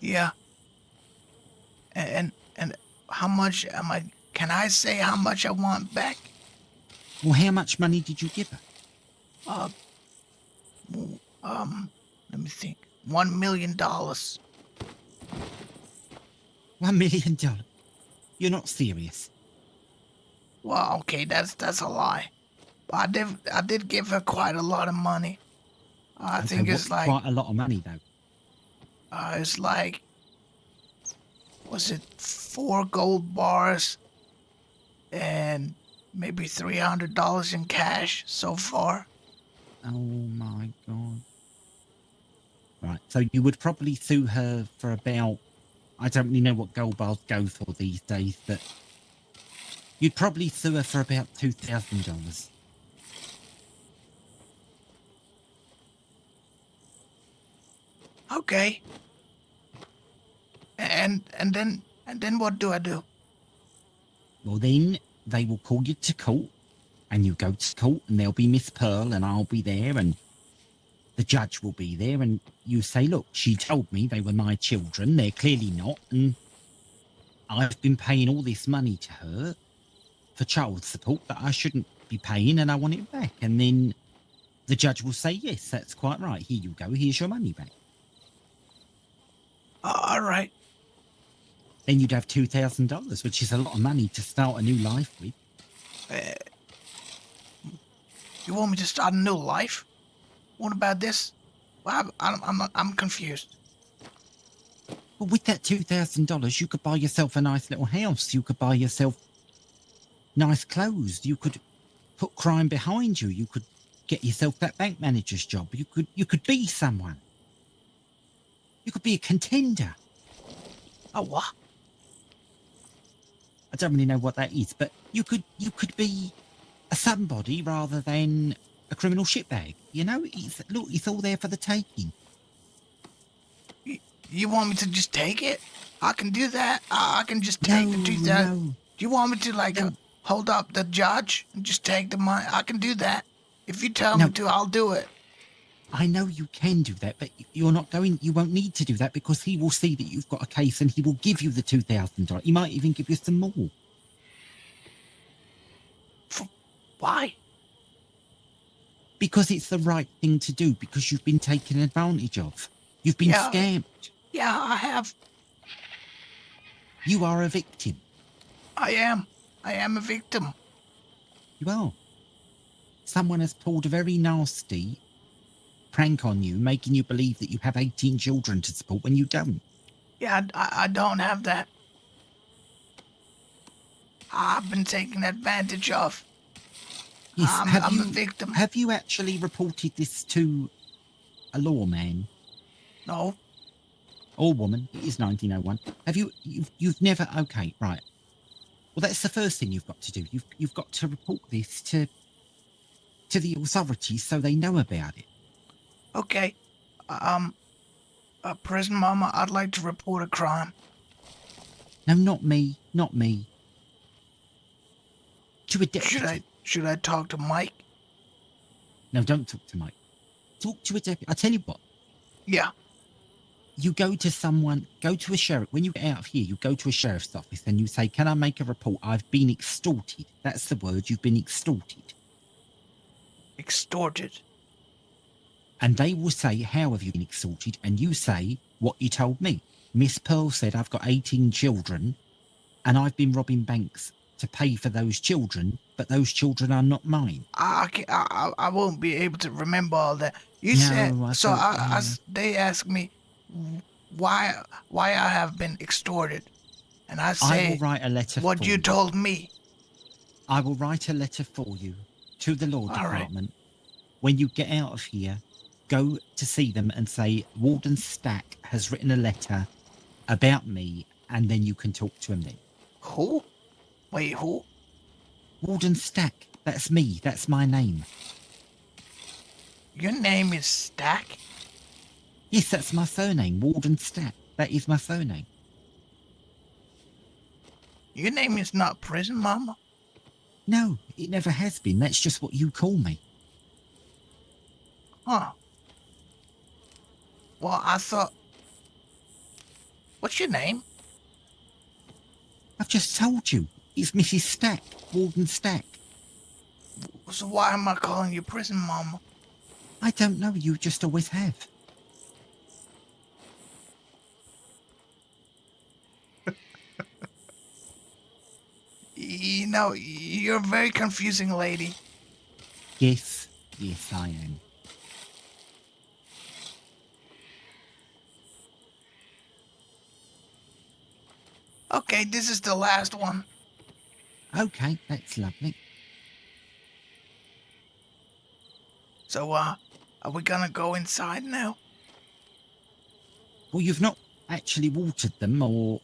Yeah. And how much am can I say how much I want back? Well, how much money did you give her? Let me think. $1 million. $1 million. You're not serious. Well, okay, that's a lie. But I did give her quite a lot of money. I Okay, think it's what's like quite a lot of money, though. it's like, was it 4 gold bars and maybe $300 in cash so far? Oh my God. Right, so you would probably sue her for about, I don't really know what gold bars go for these days, but you'd probably sue her for about $2,000. Okay. And then what do I do? Well, then they will call you to court, and you go to court, and there'll be Miss Pearl, and I'll be there, and the judge will be there, and you say, look, she told me they were my children. They're clearly not, and I've been paying all this money to her for child support that I shouldn't be paying, and I want it back. And then the judge will say, yes, that's quite right. Here you go. Here's your money back. All right. Then you'd have $2,000, which is a lot of money to start a new life with. You want me to start a new life? What about this? Well, I'm confused. But with that $2,000, you could buy yourself a nice little house. You could buy yourself nice clothes. You could put crime behind you. You could get yourself that bank manager's job. You could be someone. You could be a contender. Oh, what? I don't really know what that is, but you could be a somebody rather than a criminal shitbag. You know, it's all there for the taking. You want me to just take it? I can do that. I can just take the 2,000. No. Do you want me to like No. hold up the judge and just take the money? I can do that. If you tell No. me to, I'll do it. I know you can do that, but you won't need to do that because he will see that you've got a case and he will give you the $2,000. He might even give you some more. Why? Because it's the right thing to do, because you've been taken advantage of. You've been Yeah. scammed. Yeah, I have. You are a victim. I am a victim. You are. Someone has pulled a very nasty prank on you, making you believe that you have 18 children to support when you don't. Yeah, I don't have that. I've been taken advantage of. Yes, I'm a victim. Have you actually reported this to a lawman No. or woman? It is 1901. Have you've never? Okay, right. Well, that's the first thing you've got to do. You've got to report this to the authorities so they know about it. Okay. Prison Mama, I'd like to report a crime. No, not me. Not me. To a deputy. Should I talk to Mike? No, don't talk to Mike. Talk to a deputy. I'll tell you what. Yeah. You go to a sheriff. When you get out of here, you go to a sheriff's office and you say, can I make a report? I've been extorted. That's the word. You've been extorted. Extorted. And they will say, how have you been extorted? And you say what you told me. Miss Pearl said, I've got 18 children and I've been robbing banks to pay for those children, but those children are not mine. I won't be able to remember all that. You No, said so. I They asked me why I have been extorted, and I I say will write a letter what for you told me. I will write a letter for you to the law All right. department. When you get out of here, go to see them and say, Warden Stack has written a letter about me, and then you can talk to him then. Who? Wait, who? Warden Stack, that's me. That's my name. Your name is Stack? Yes, that's my surname, Warden Stack. That is my surname. Your name is not Prison Mama? No, it never has been. That's just what you call me. Huh. Well, I thought... What's your name? I've just told you. It's Mrs. Stack, Warden Stack. So why am I calling you prison mama? I don't know, you just always have. You know, you're a very confusing lady. Yes, I am. Okay, this is the last one. Okay, that's lovely. So, are we gonna go inside now? Well, you've not actually watered them or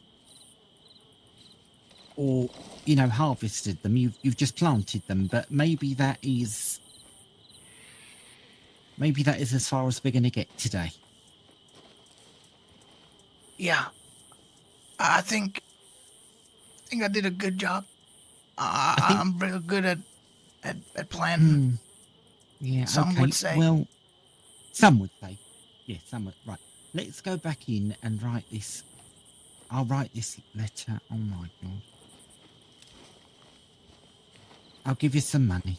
harvested them. You've just planted them, but maybe that is as far as we're going to get today. Yeah. I think I did a good job. I think. I'm real good at planning. Yeah. Some Okay. would say. Well, some would say. Yeah. Some would. Right. Let's go back in and write this. I'll write this letter. Oh my God. I'll give you some money.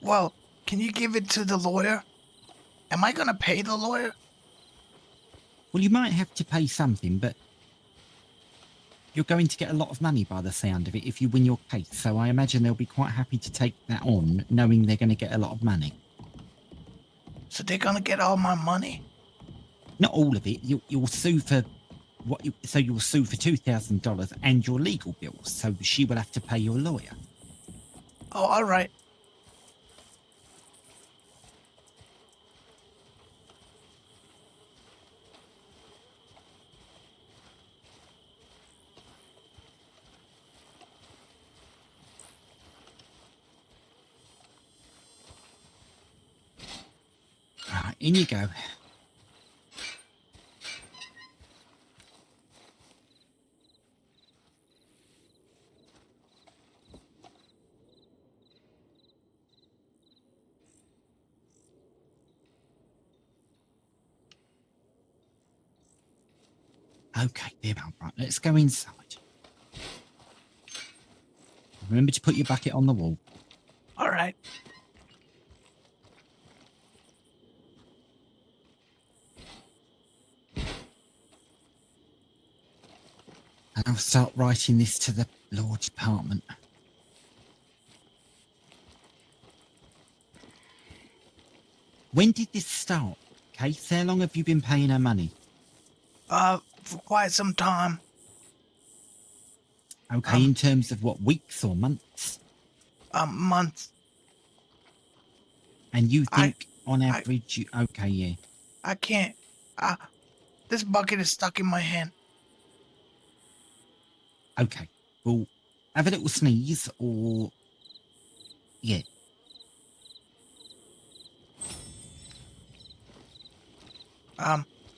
Well, can you give it to the lawyer? Am I gonna pay the lawyer? Well, you might have to pay something, but you're going to get a lot of money by the sound of it if you win your case. So I imagine they'll be quite happy to take that on, knowing they're going to get a lot of money. So they're gonna get all my money? Not all of it. You'll sue for you'll sue for $2,000 and your legal bills. So she will have to pay your lawyer. Oh, all right. Right, in you go. Okay, there we are. Right, let's go inside. Remember to put your bucket on the wall. All right. And I'll start writing this to the Law Department. When did this start, Kase? How long have you been paying her money? For quite some time. Okay, in terms of what, weeks or months? Months. And you think on average, okay, yeah. I can't. This bucket is stuck in my hand. Okay, well, have a little sneeze or, yeah.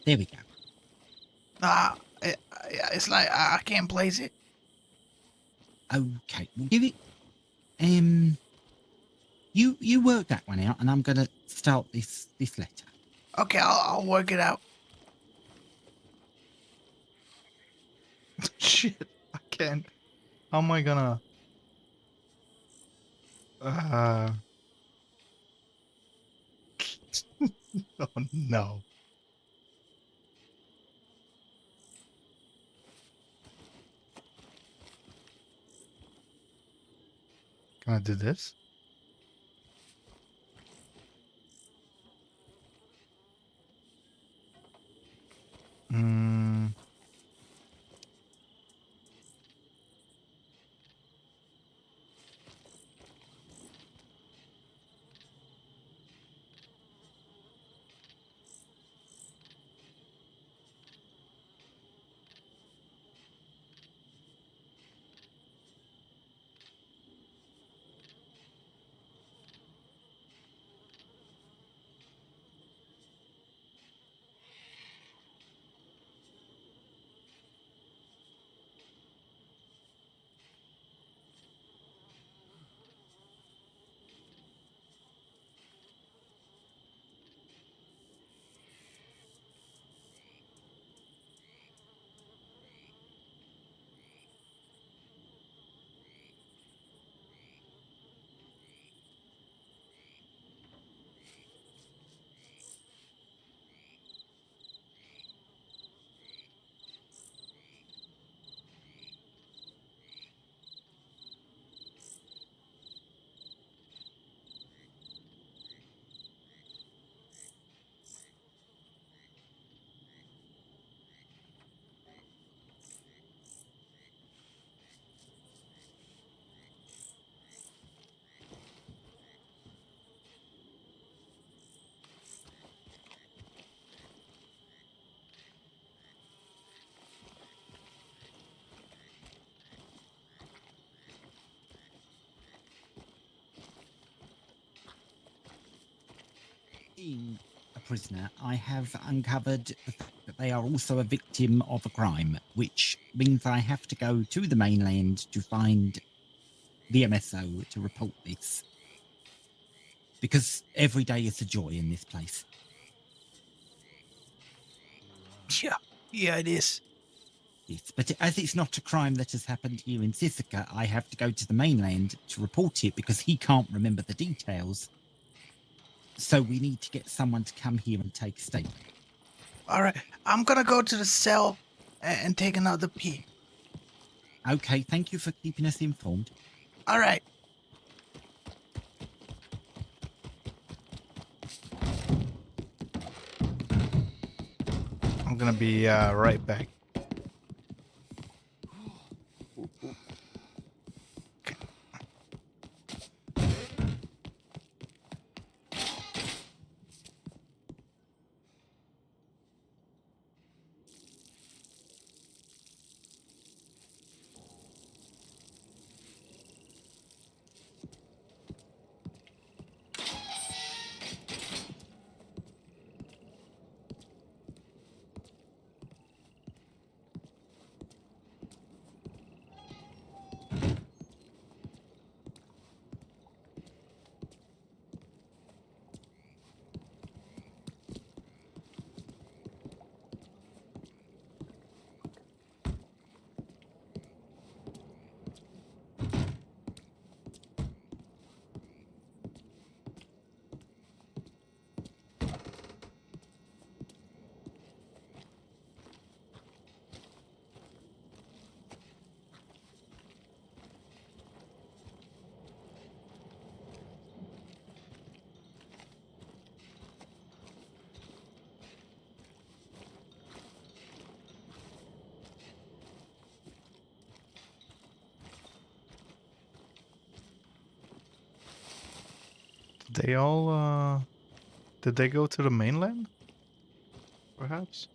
There we go. It's like I can't place it. Okay, we'll give it, you work that one out and I'm going to start this letter. Okay, I'll work it out. Shit, I can't. How am I gonna? Oh no. Can I do this? Hmm. being a prisoner, I have uncovered the fact that they are also a victim of a crime, which means I have to go to the mainland to find the MSO to report this. Because every day is a joy in this place. Yeah, it is. Yes, but as it's not a crime that has happened here in Sisika, I have to go to the mainland to report it because he can't remember the details. So we need to get someone to come here and take a statement. All right, I'm gonna go to the cell and take another pee. Okay, thank you for keeping us informed. All right. I'm gonna be right back. Okay. They all did they go to the mainland? Perhaps?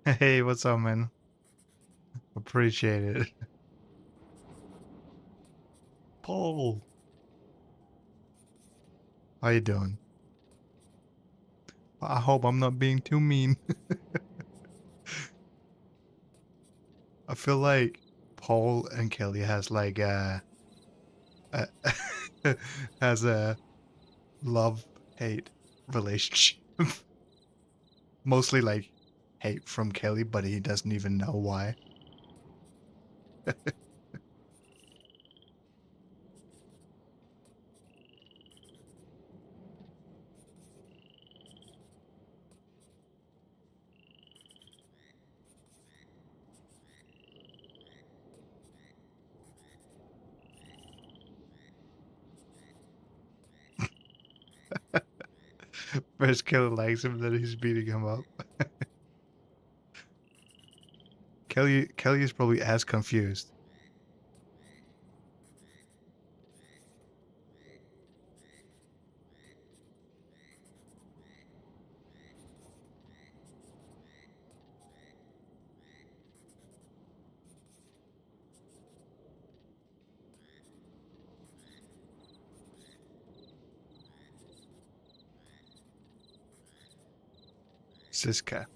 Hey, what's up, man? Appreciate it. Paul, how you doing? I hope I'm not being too mean. I feel like Paul and Kelly has like a has a love-hate relationship. Mostly like hate from Kelly, but he doesn't even know why. First Kelly likes him, then he's beating him up. Kelly is probably as confused. Siska.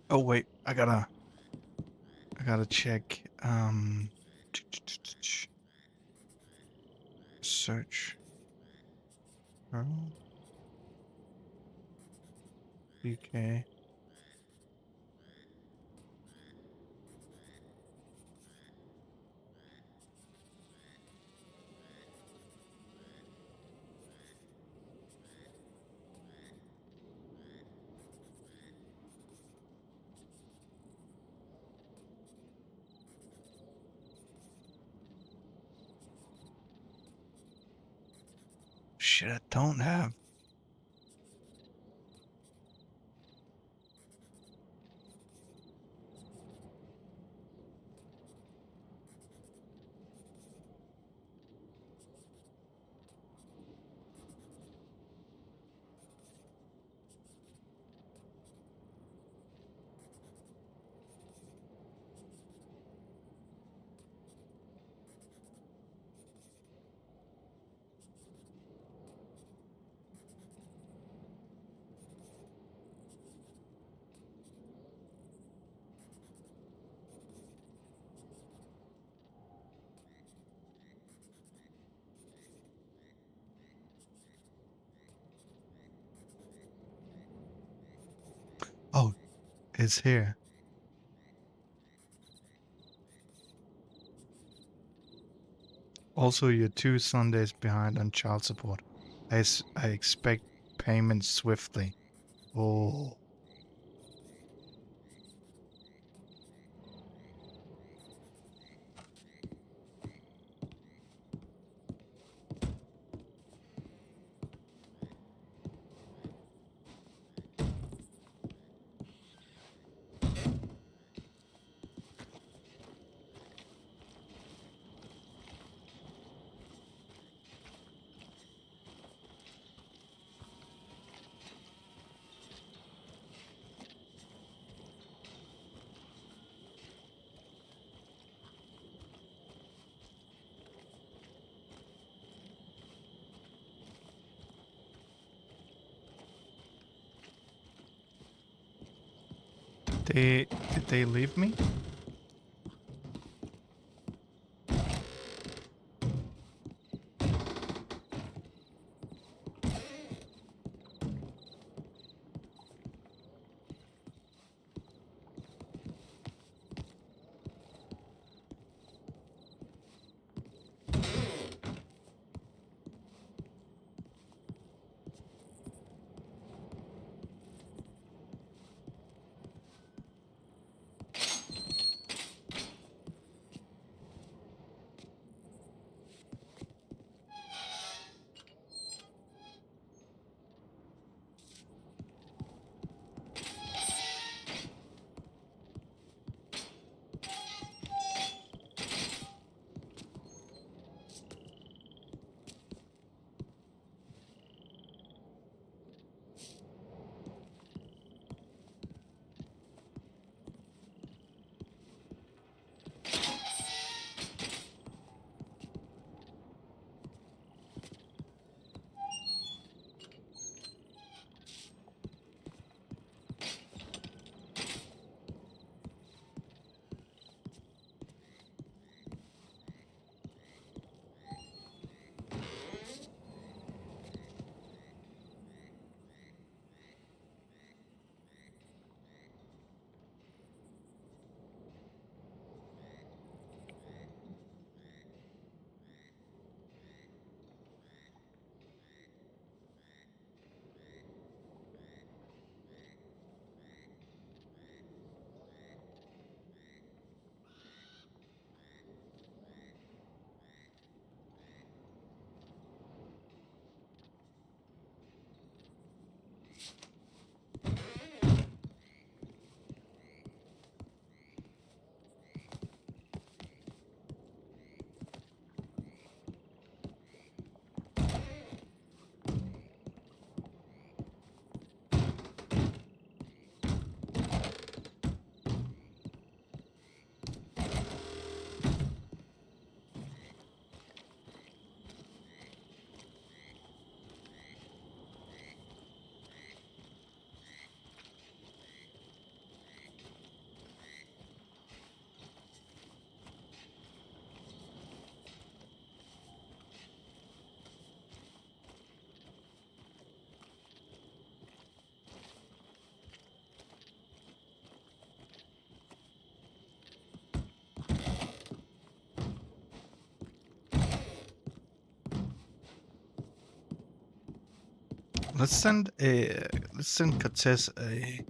Oh wait, I gotta check. Search. Oh. DK. Shit, I don't have. Oh, it's here. Also, you're 2 Sundays behind on child support. I expect payment swiftly. Oh. Did they leave me? let's send Kase a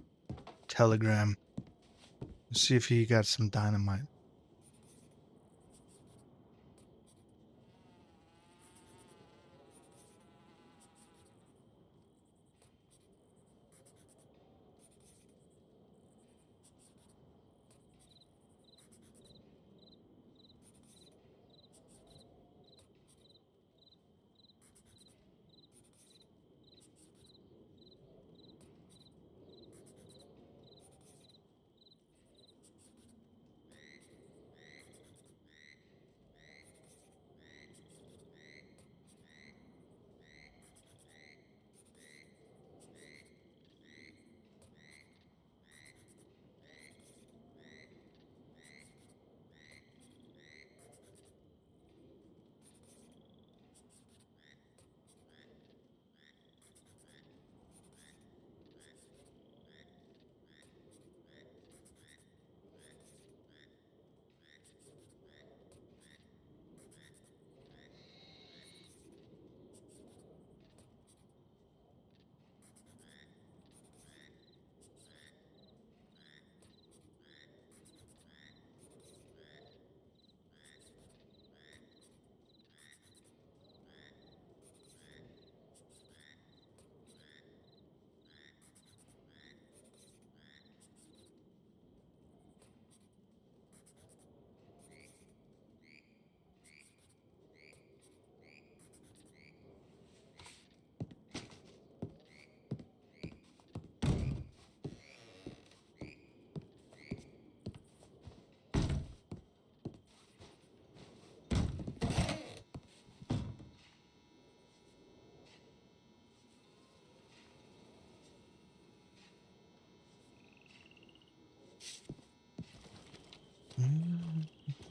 telegram. See if he got some dynamite.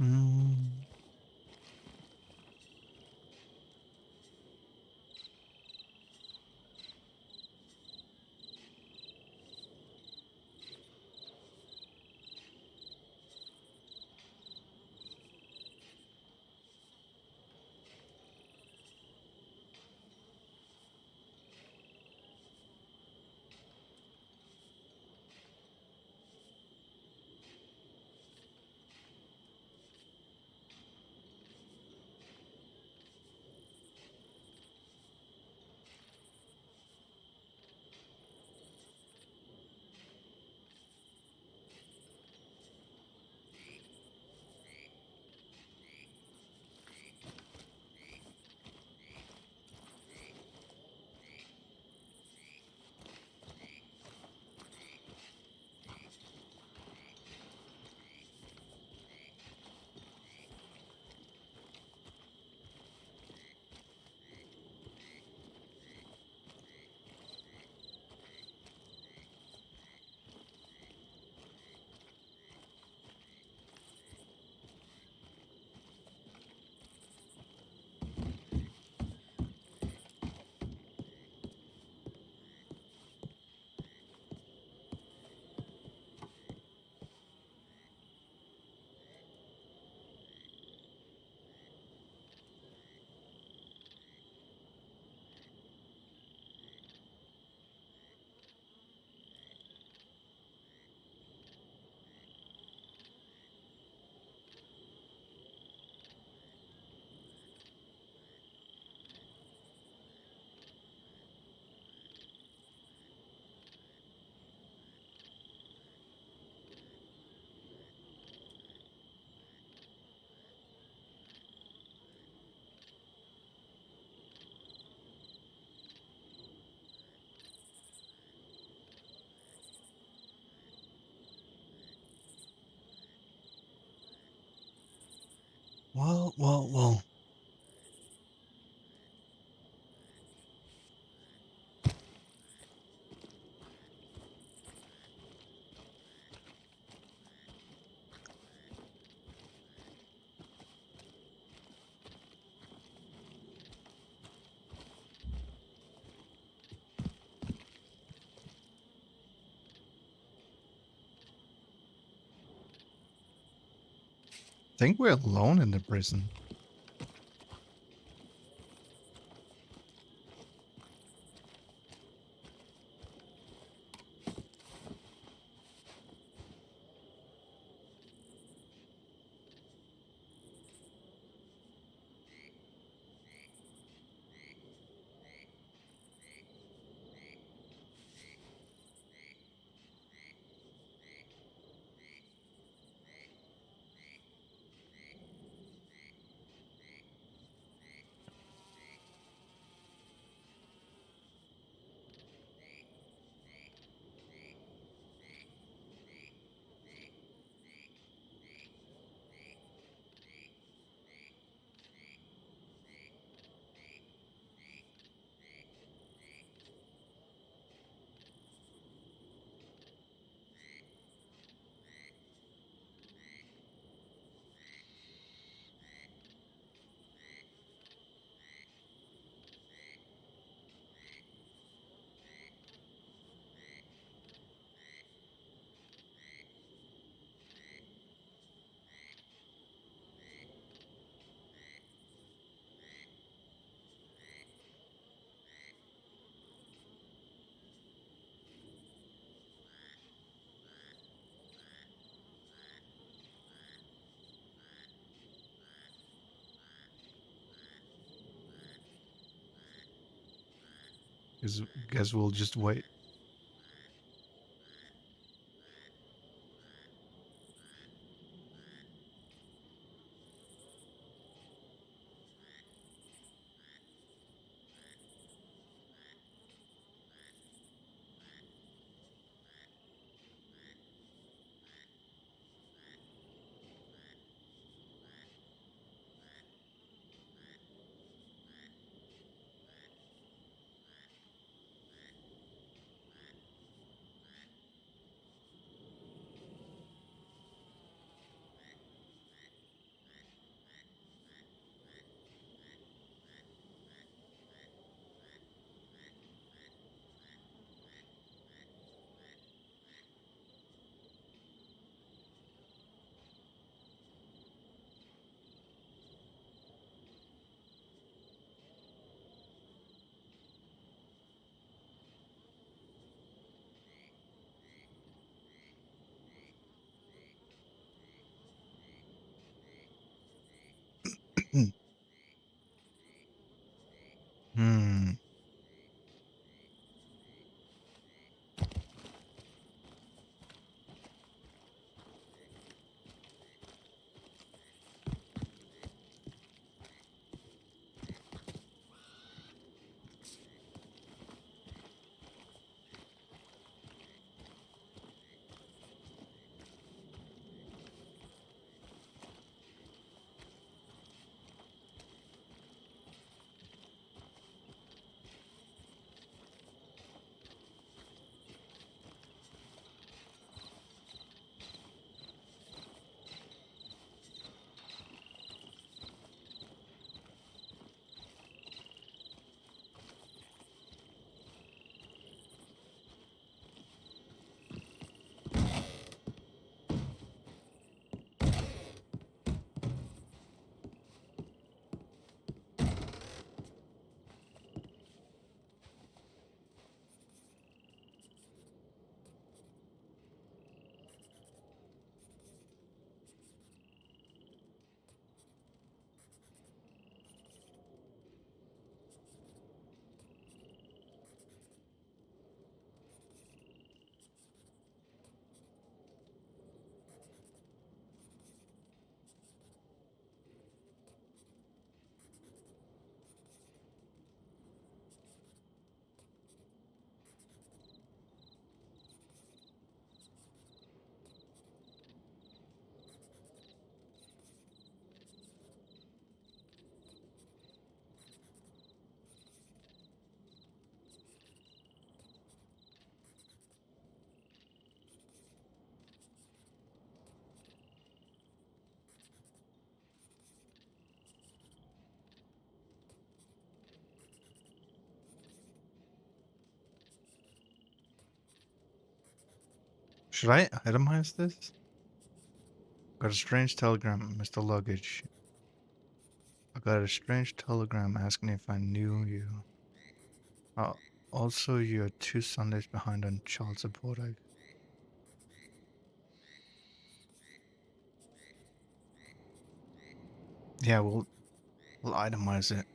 Mm. Well. I think we're alone in the prison. Guess we'll just wait. Hmm. Should I itemize this? Got a strange telegram, Mr. Luggage. I got a strange telegram asking if I knew you. Also, you're 2 Sundays behind on child support. Yeah, we'll itemize it.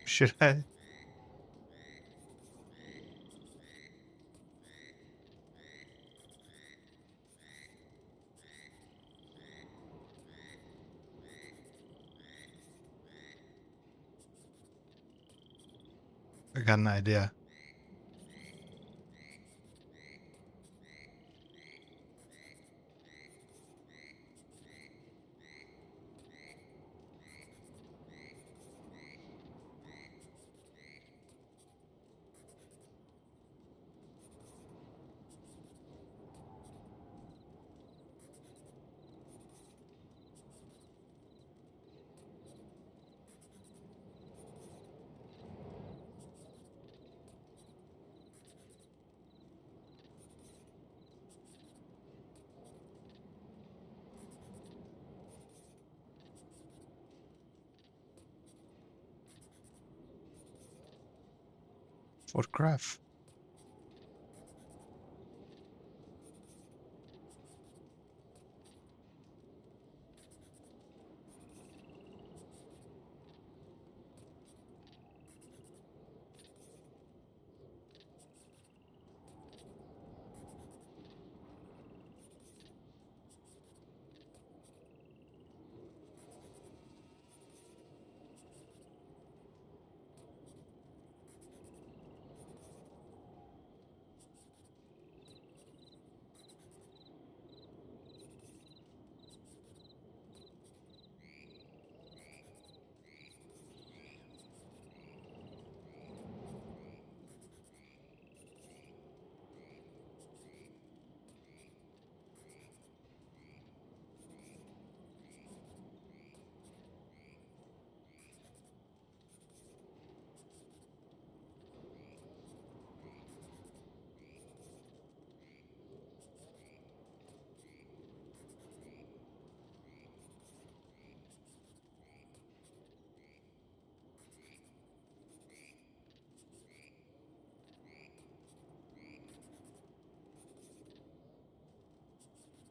Should I? I got an idea. Fort Craft.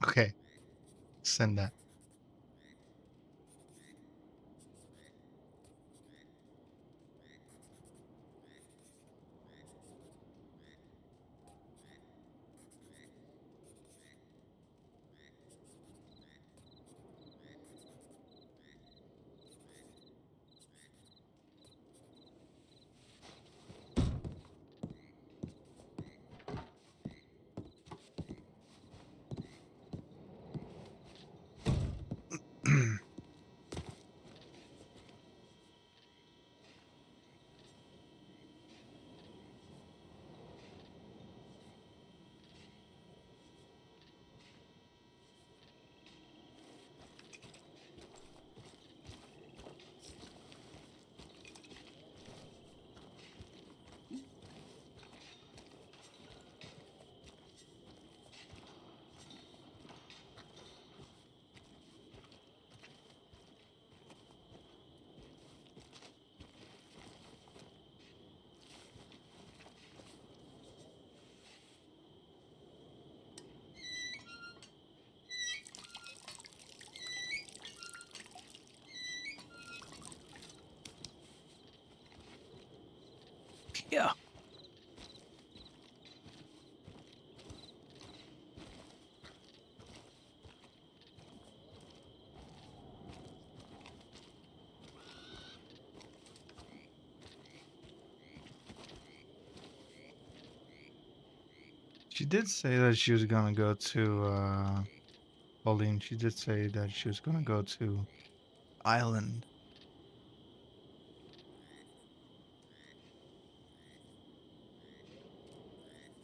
Okay, send that. Yeah. She did say that she was gonna go to Pauline. She did say that she was gonna go to Island.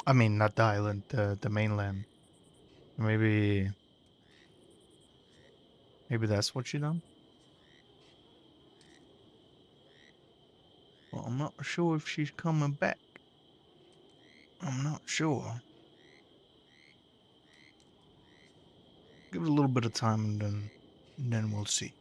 I mean, not the island, the mainland. Maybe that's what she done. Well, I'm not sure if she's coming back. I'm not sure. Give it a little bit of time and then we'll see.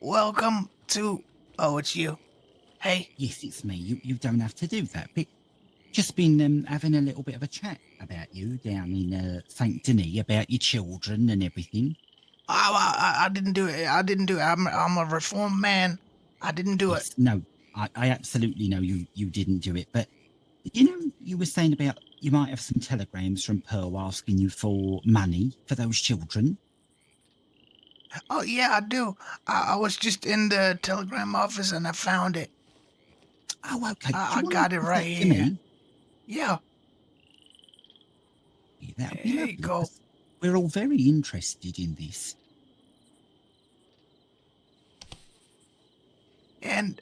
Welcome to. Oh, it's you. Hey. Yes, it's me. You don't have to do that. But just been having a little bit of a chat about you down in Saint Denis about your children and everything. I didn't do it. I didn't do it. I'm a reformed man. I didn't do it. Yes, no, I absolutely know you didn't do it. But you know, you were saying about you might have some telegrams from Pearl asking you for money for those children. Oh yeah, I do. I was just in the telegram office and I found it. Oh, okay. Do I you want got to it give right that to here. me? Yeah. Yeah, that would be Here you lovely. go. 'Cause we're all very interested in this. And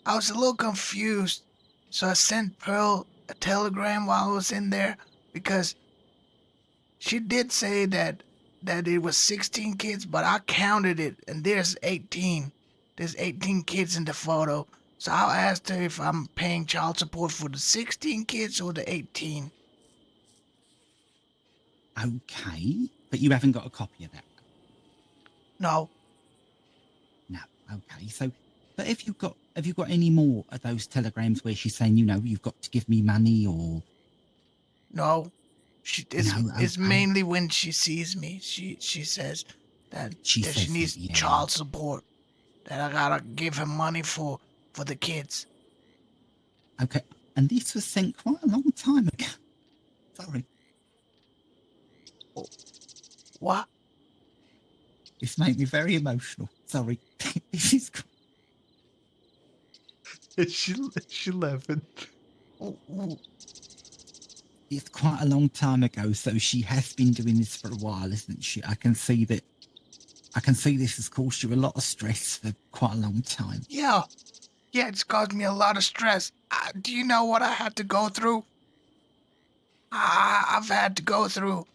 I was a little confused, so I sent Pearl a telegram while I was in there because she did say that it was 16 kids, but I counted it and there's 18. There's 18 kids in the photo. So I asked her if I'm paying child support for the 16 kids or the 18. Okay, but you haven't got a copy of that. No. No. Okay. So, but have you got any more of those telegrams where she's saying, you know, you've got to give me money or No. no? It's Okay. mainly when she sees me. She says that She she says it. needs Yeah. child support. That I gotta give her money for the kids. Okay. And this was sent quite a long time ago. Sorry. What? This made me very emotional. Sorry. This is. Is she laughing? It's quite a long time ago, so she has been doing this for a while, isn't she? I can see this has caused you a lot of stress for quite a long time. Yeah. Yeah, it's caused me a lot of stress. Do you know what I had to go through? I've had to go through,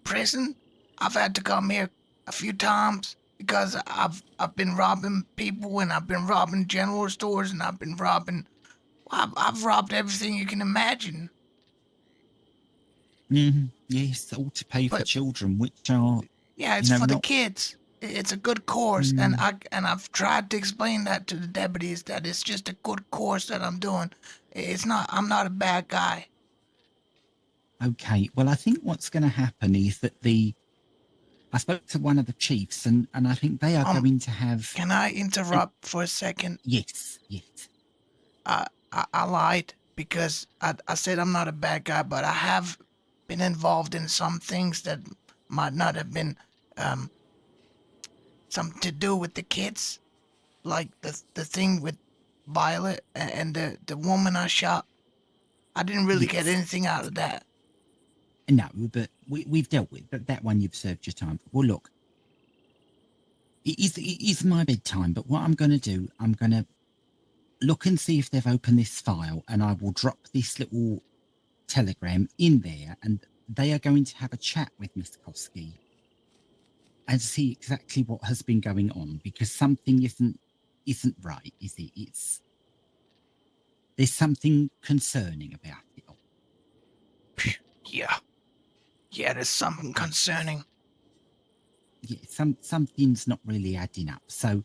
prison. I've had to come here a few times because I've been robbing people and I've been robbing general stores and I've been robbing. I've robbed everything you can imagine. Yes, all to pay for But children, which are yeah, it's you know for the not. kids. It's a good course, and I've tried to explain that to the deputies that it's just a good course that I'm doing. It's not. I'm not a bad guy. Okay, well, I think what's going to happen is that I spoke to one of the chiefs, and I think they are going to have. Can I interrupt for a second? Yes. I lied because I said I'm not a bad guy, but I have been involved in some things that might not have been something to do with the kids, like the thing with Violet and the woman I shot. I didn't really get Yes. anything out of that. No, but we've dealt with that one. You've served your time. Well, look, it is my bedtime, but what I'm going to do, I'm going to look and see if they've opened this file, and I will drop this little telegram in there, and they are going to have a chat with Miss Kosky and see exactly what has been going on, because something isn't right, is it? There's something concerning about it all. Yeah, there's something concerning. Yeah, something's not really adding up. So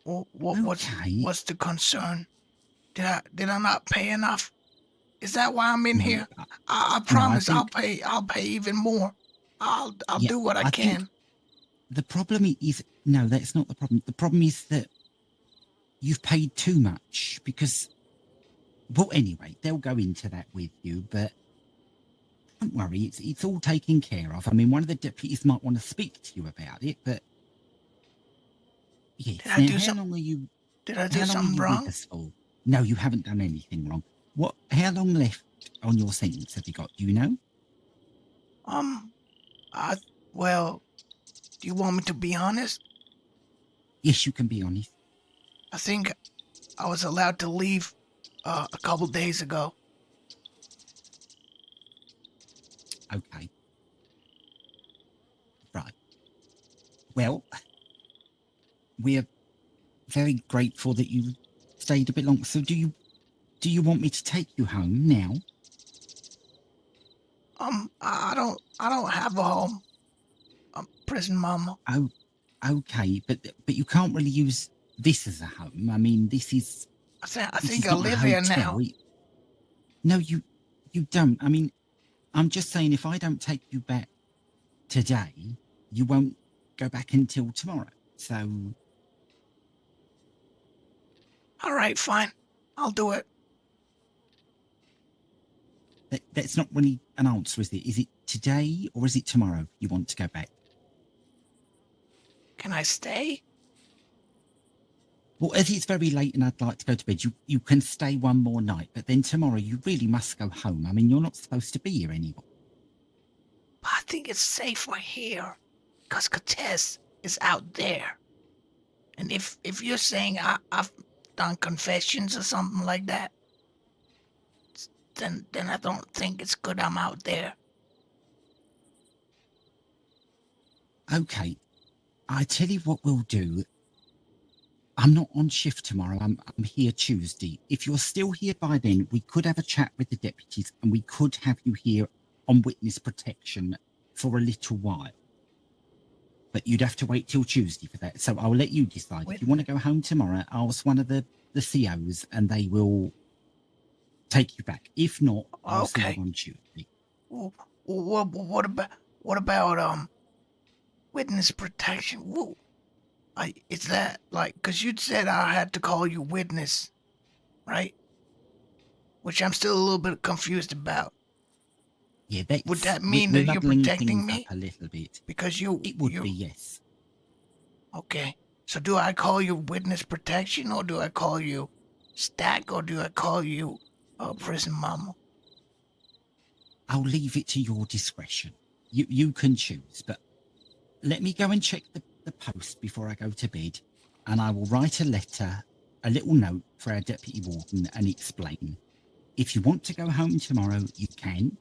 okay. What's the concern? Did I not pay enough? Is that why I'm in No, here? I promise think, I'll pay even more. I'll yeah, do what I think can. the problem is no, that's not the problem. The problem is that you've paid too much because, well, anyway, they'll go into that with you, but don't worry, it's all taken care of. I mean, one of the deputies might want to speak to you about it, but yes. Did I do How long are you? Did I How do long are something you wrong? with us for? No, you haven't done anything wrong. What? How long left on your sentence have you got? Do you know? Well, do you want me to be honest? Yes, you can be honest. I think I was allowed to leave a couple days ago. Okay. Right. Well, we're very grateful that you stayed a bit longer. So do you want me to take you home now? I don't have a home. Prison mama. Okay, but you can't really use this as a home. I mean, this is I this think is I not a live here now. hotel. No, you don't. I mean, I'm just saying, if I don't take you back today, you won't go back until tomorrow. So All right, fine. I'll do it. that's not really an answer, is it? Is it today or is it tomorrow you want to go back? Can I stay? Well, as it's very late and I'd like to go to bed, you can stay one more night, but then tomorrow you really must go home. I mean, you're not supposed to be here anymore. But I think it's safer here, because Kase is out there. And if you're saying I've done confessions or something like that, then I don't think it's good I'm out there. Okay, I tell you what we'll do. I'm not on shift tomorrow. I'm here Tuesday. If you're still here by then, we could have a chat with the deputies and we could have you here on witness protection for a little while. But you'd have to wait till Tuesday for that. So I'll let you decide. If you want to go home tomorrow, ask one of the COs and they will take you back. If not, I'll see Okay. you on Tuesday. What about witness protection? Whoa. Is that like, because you said I had to call you witness, right? Which I'm still a little bit confused about. Yeah, that's, Would that mean we're that you're leveling protecting things me? up a little bit. Because It would be, yes. Okay. So do I call you witness protection, or do I call you stack, or do I call you prison mama? I'll leave it to your discretion. You can choose, but let me go and check the post before I go to bed, and I will write a letter, a little note for our deputy warden and explain. If you want to go home tomorrow, you can.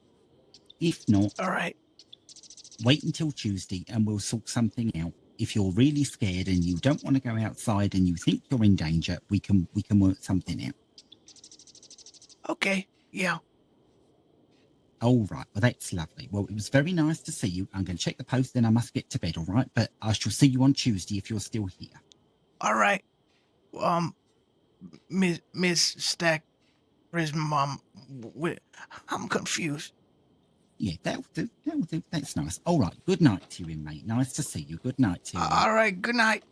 If not, All right. wait until Tuesday and we'll sort something out. If you're really scared and you don't want to go outside and you think you're in danger, we can work something out. Okay. Yeah. All right. Well, that's lovely. Well, it was very nice to see you. I'm going to check the post, then I must get to bed, all right? But I shall see you on Tuesday if you're still here. All right. Miss Stack, prison mom. I'm confused. Yeah, that'll do. That'll do. That's nice. All right. Good night to you, mate. Nice to see you. Good night to you. All right. Good night.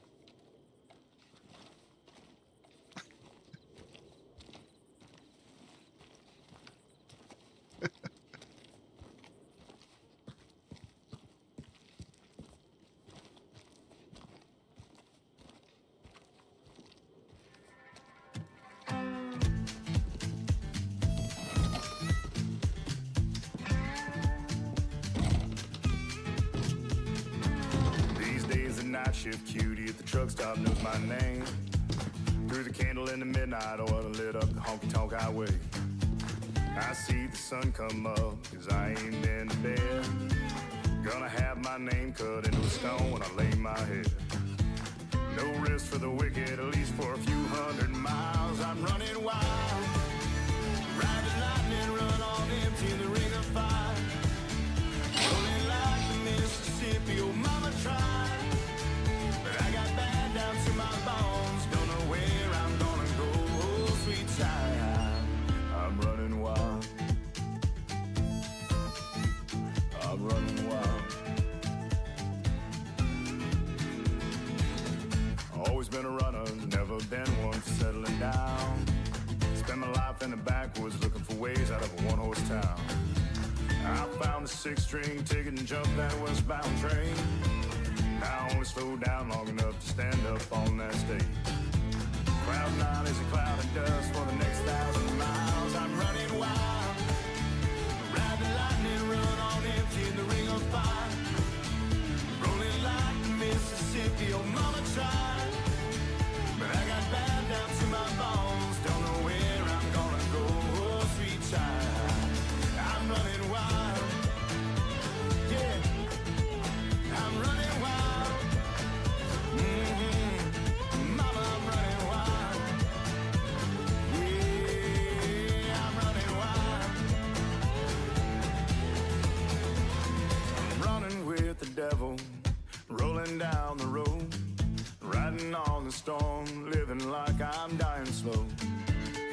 These days the night shift cutie at the truck stop knows my name. Through the candle in the midnight oil lit up the honky-tonk highway. I see the sun come up, cause I ain't been to bed. Gonna have my name cut into a stone when I lay my head. No risk for the wicked, at least for a few hundred miles. I'm running wild, riding lightning, run on empty in the ring of fire. Rolling like the Mississippi, oh mama tried. But I got bad down to my bones, don't know where I'm gonna go, oh sweet child. I'm running wild, I'm running wild. Always been a runner, never been one for settling down. Spent my life in the backwoods looking for ways out of a one-horse town. I found a six-string ticket and jumped that westbound train. Now I only slow down long enough to stand up on that stage. Cloud nine is a cloud of dust for the next 1,000 miles. I'm running wild, riding lightning, run on empty in the ring of fire. Rolling like the Mississippi, oh mama tried. But I got bad down to my bones, don't know where I'm gonna go, oh sweet child. I'm running wild, yeah, I'm running wild. Mama, I'm running wild, yeah. I'm living like I'm dying slow.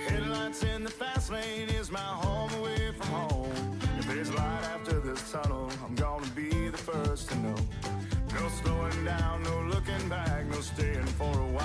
Headlights in the fast lane is my home away from home. If there's light after this tunnel, I'm gonna be the first to know. No slowing down, no looking back, no staying for a while.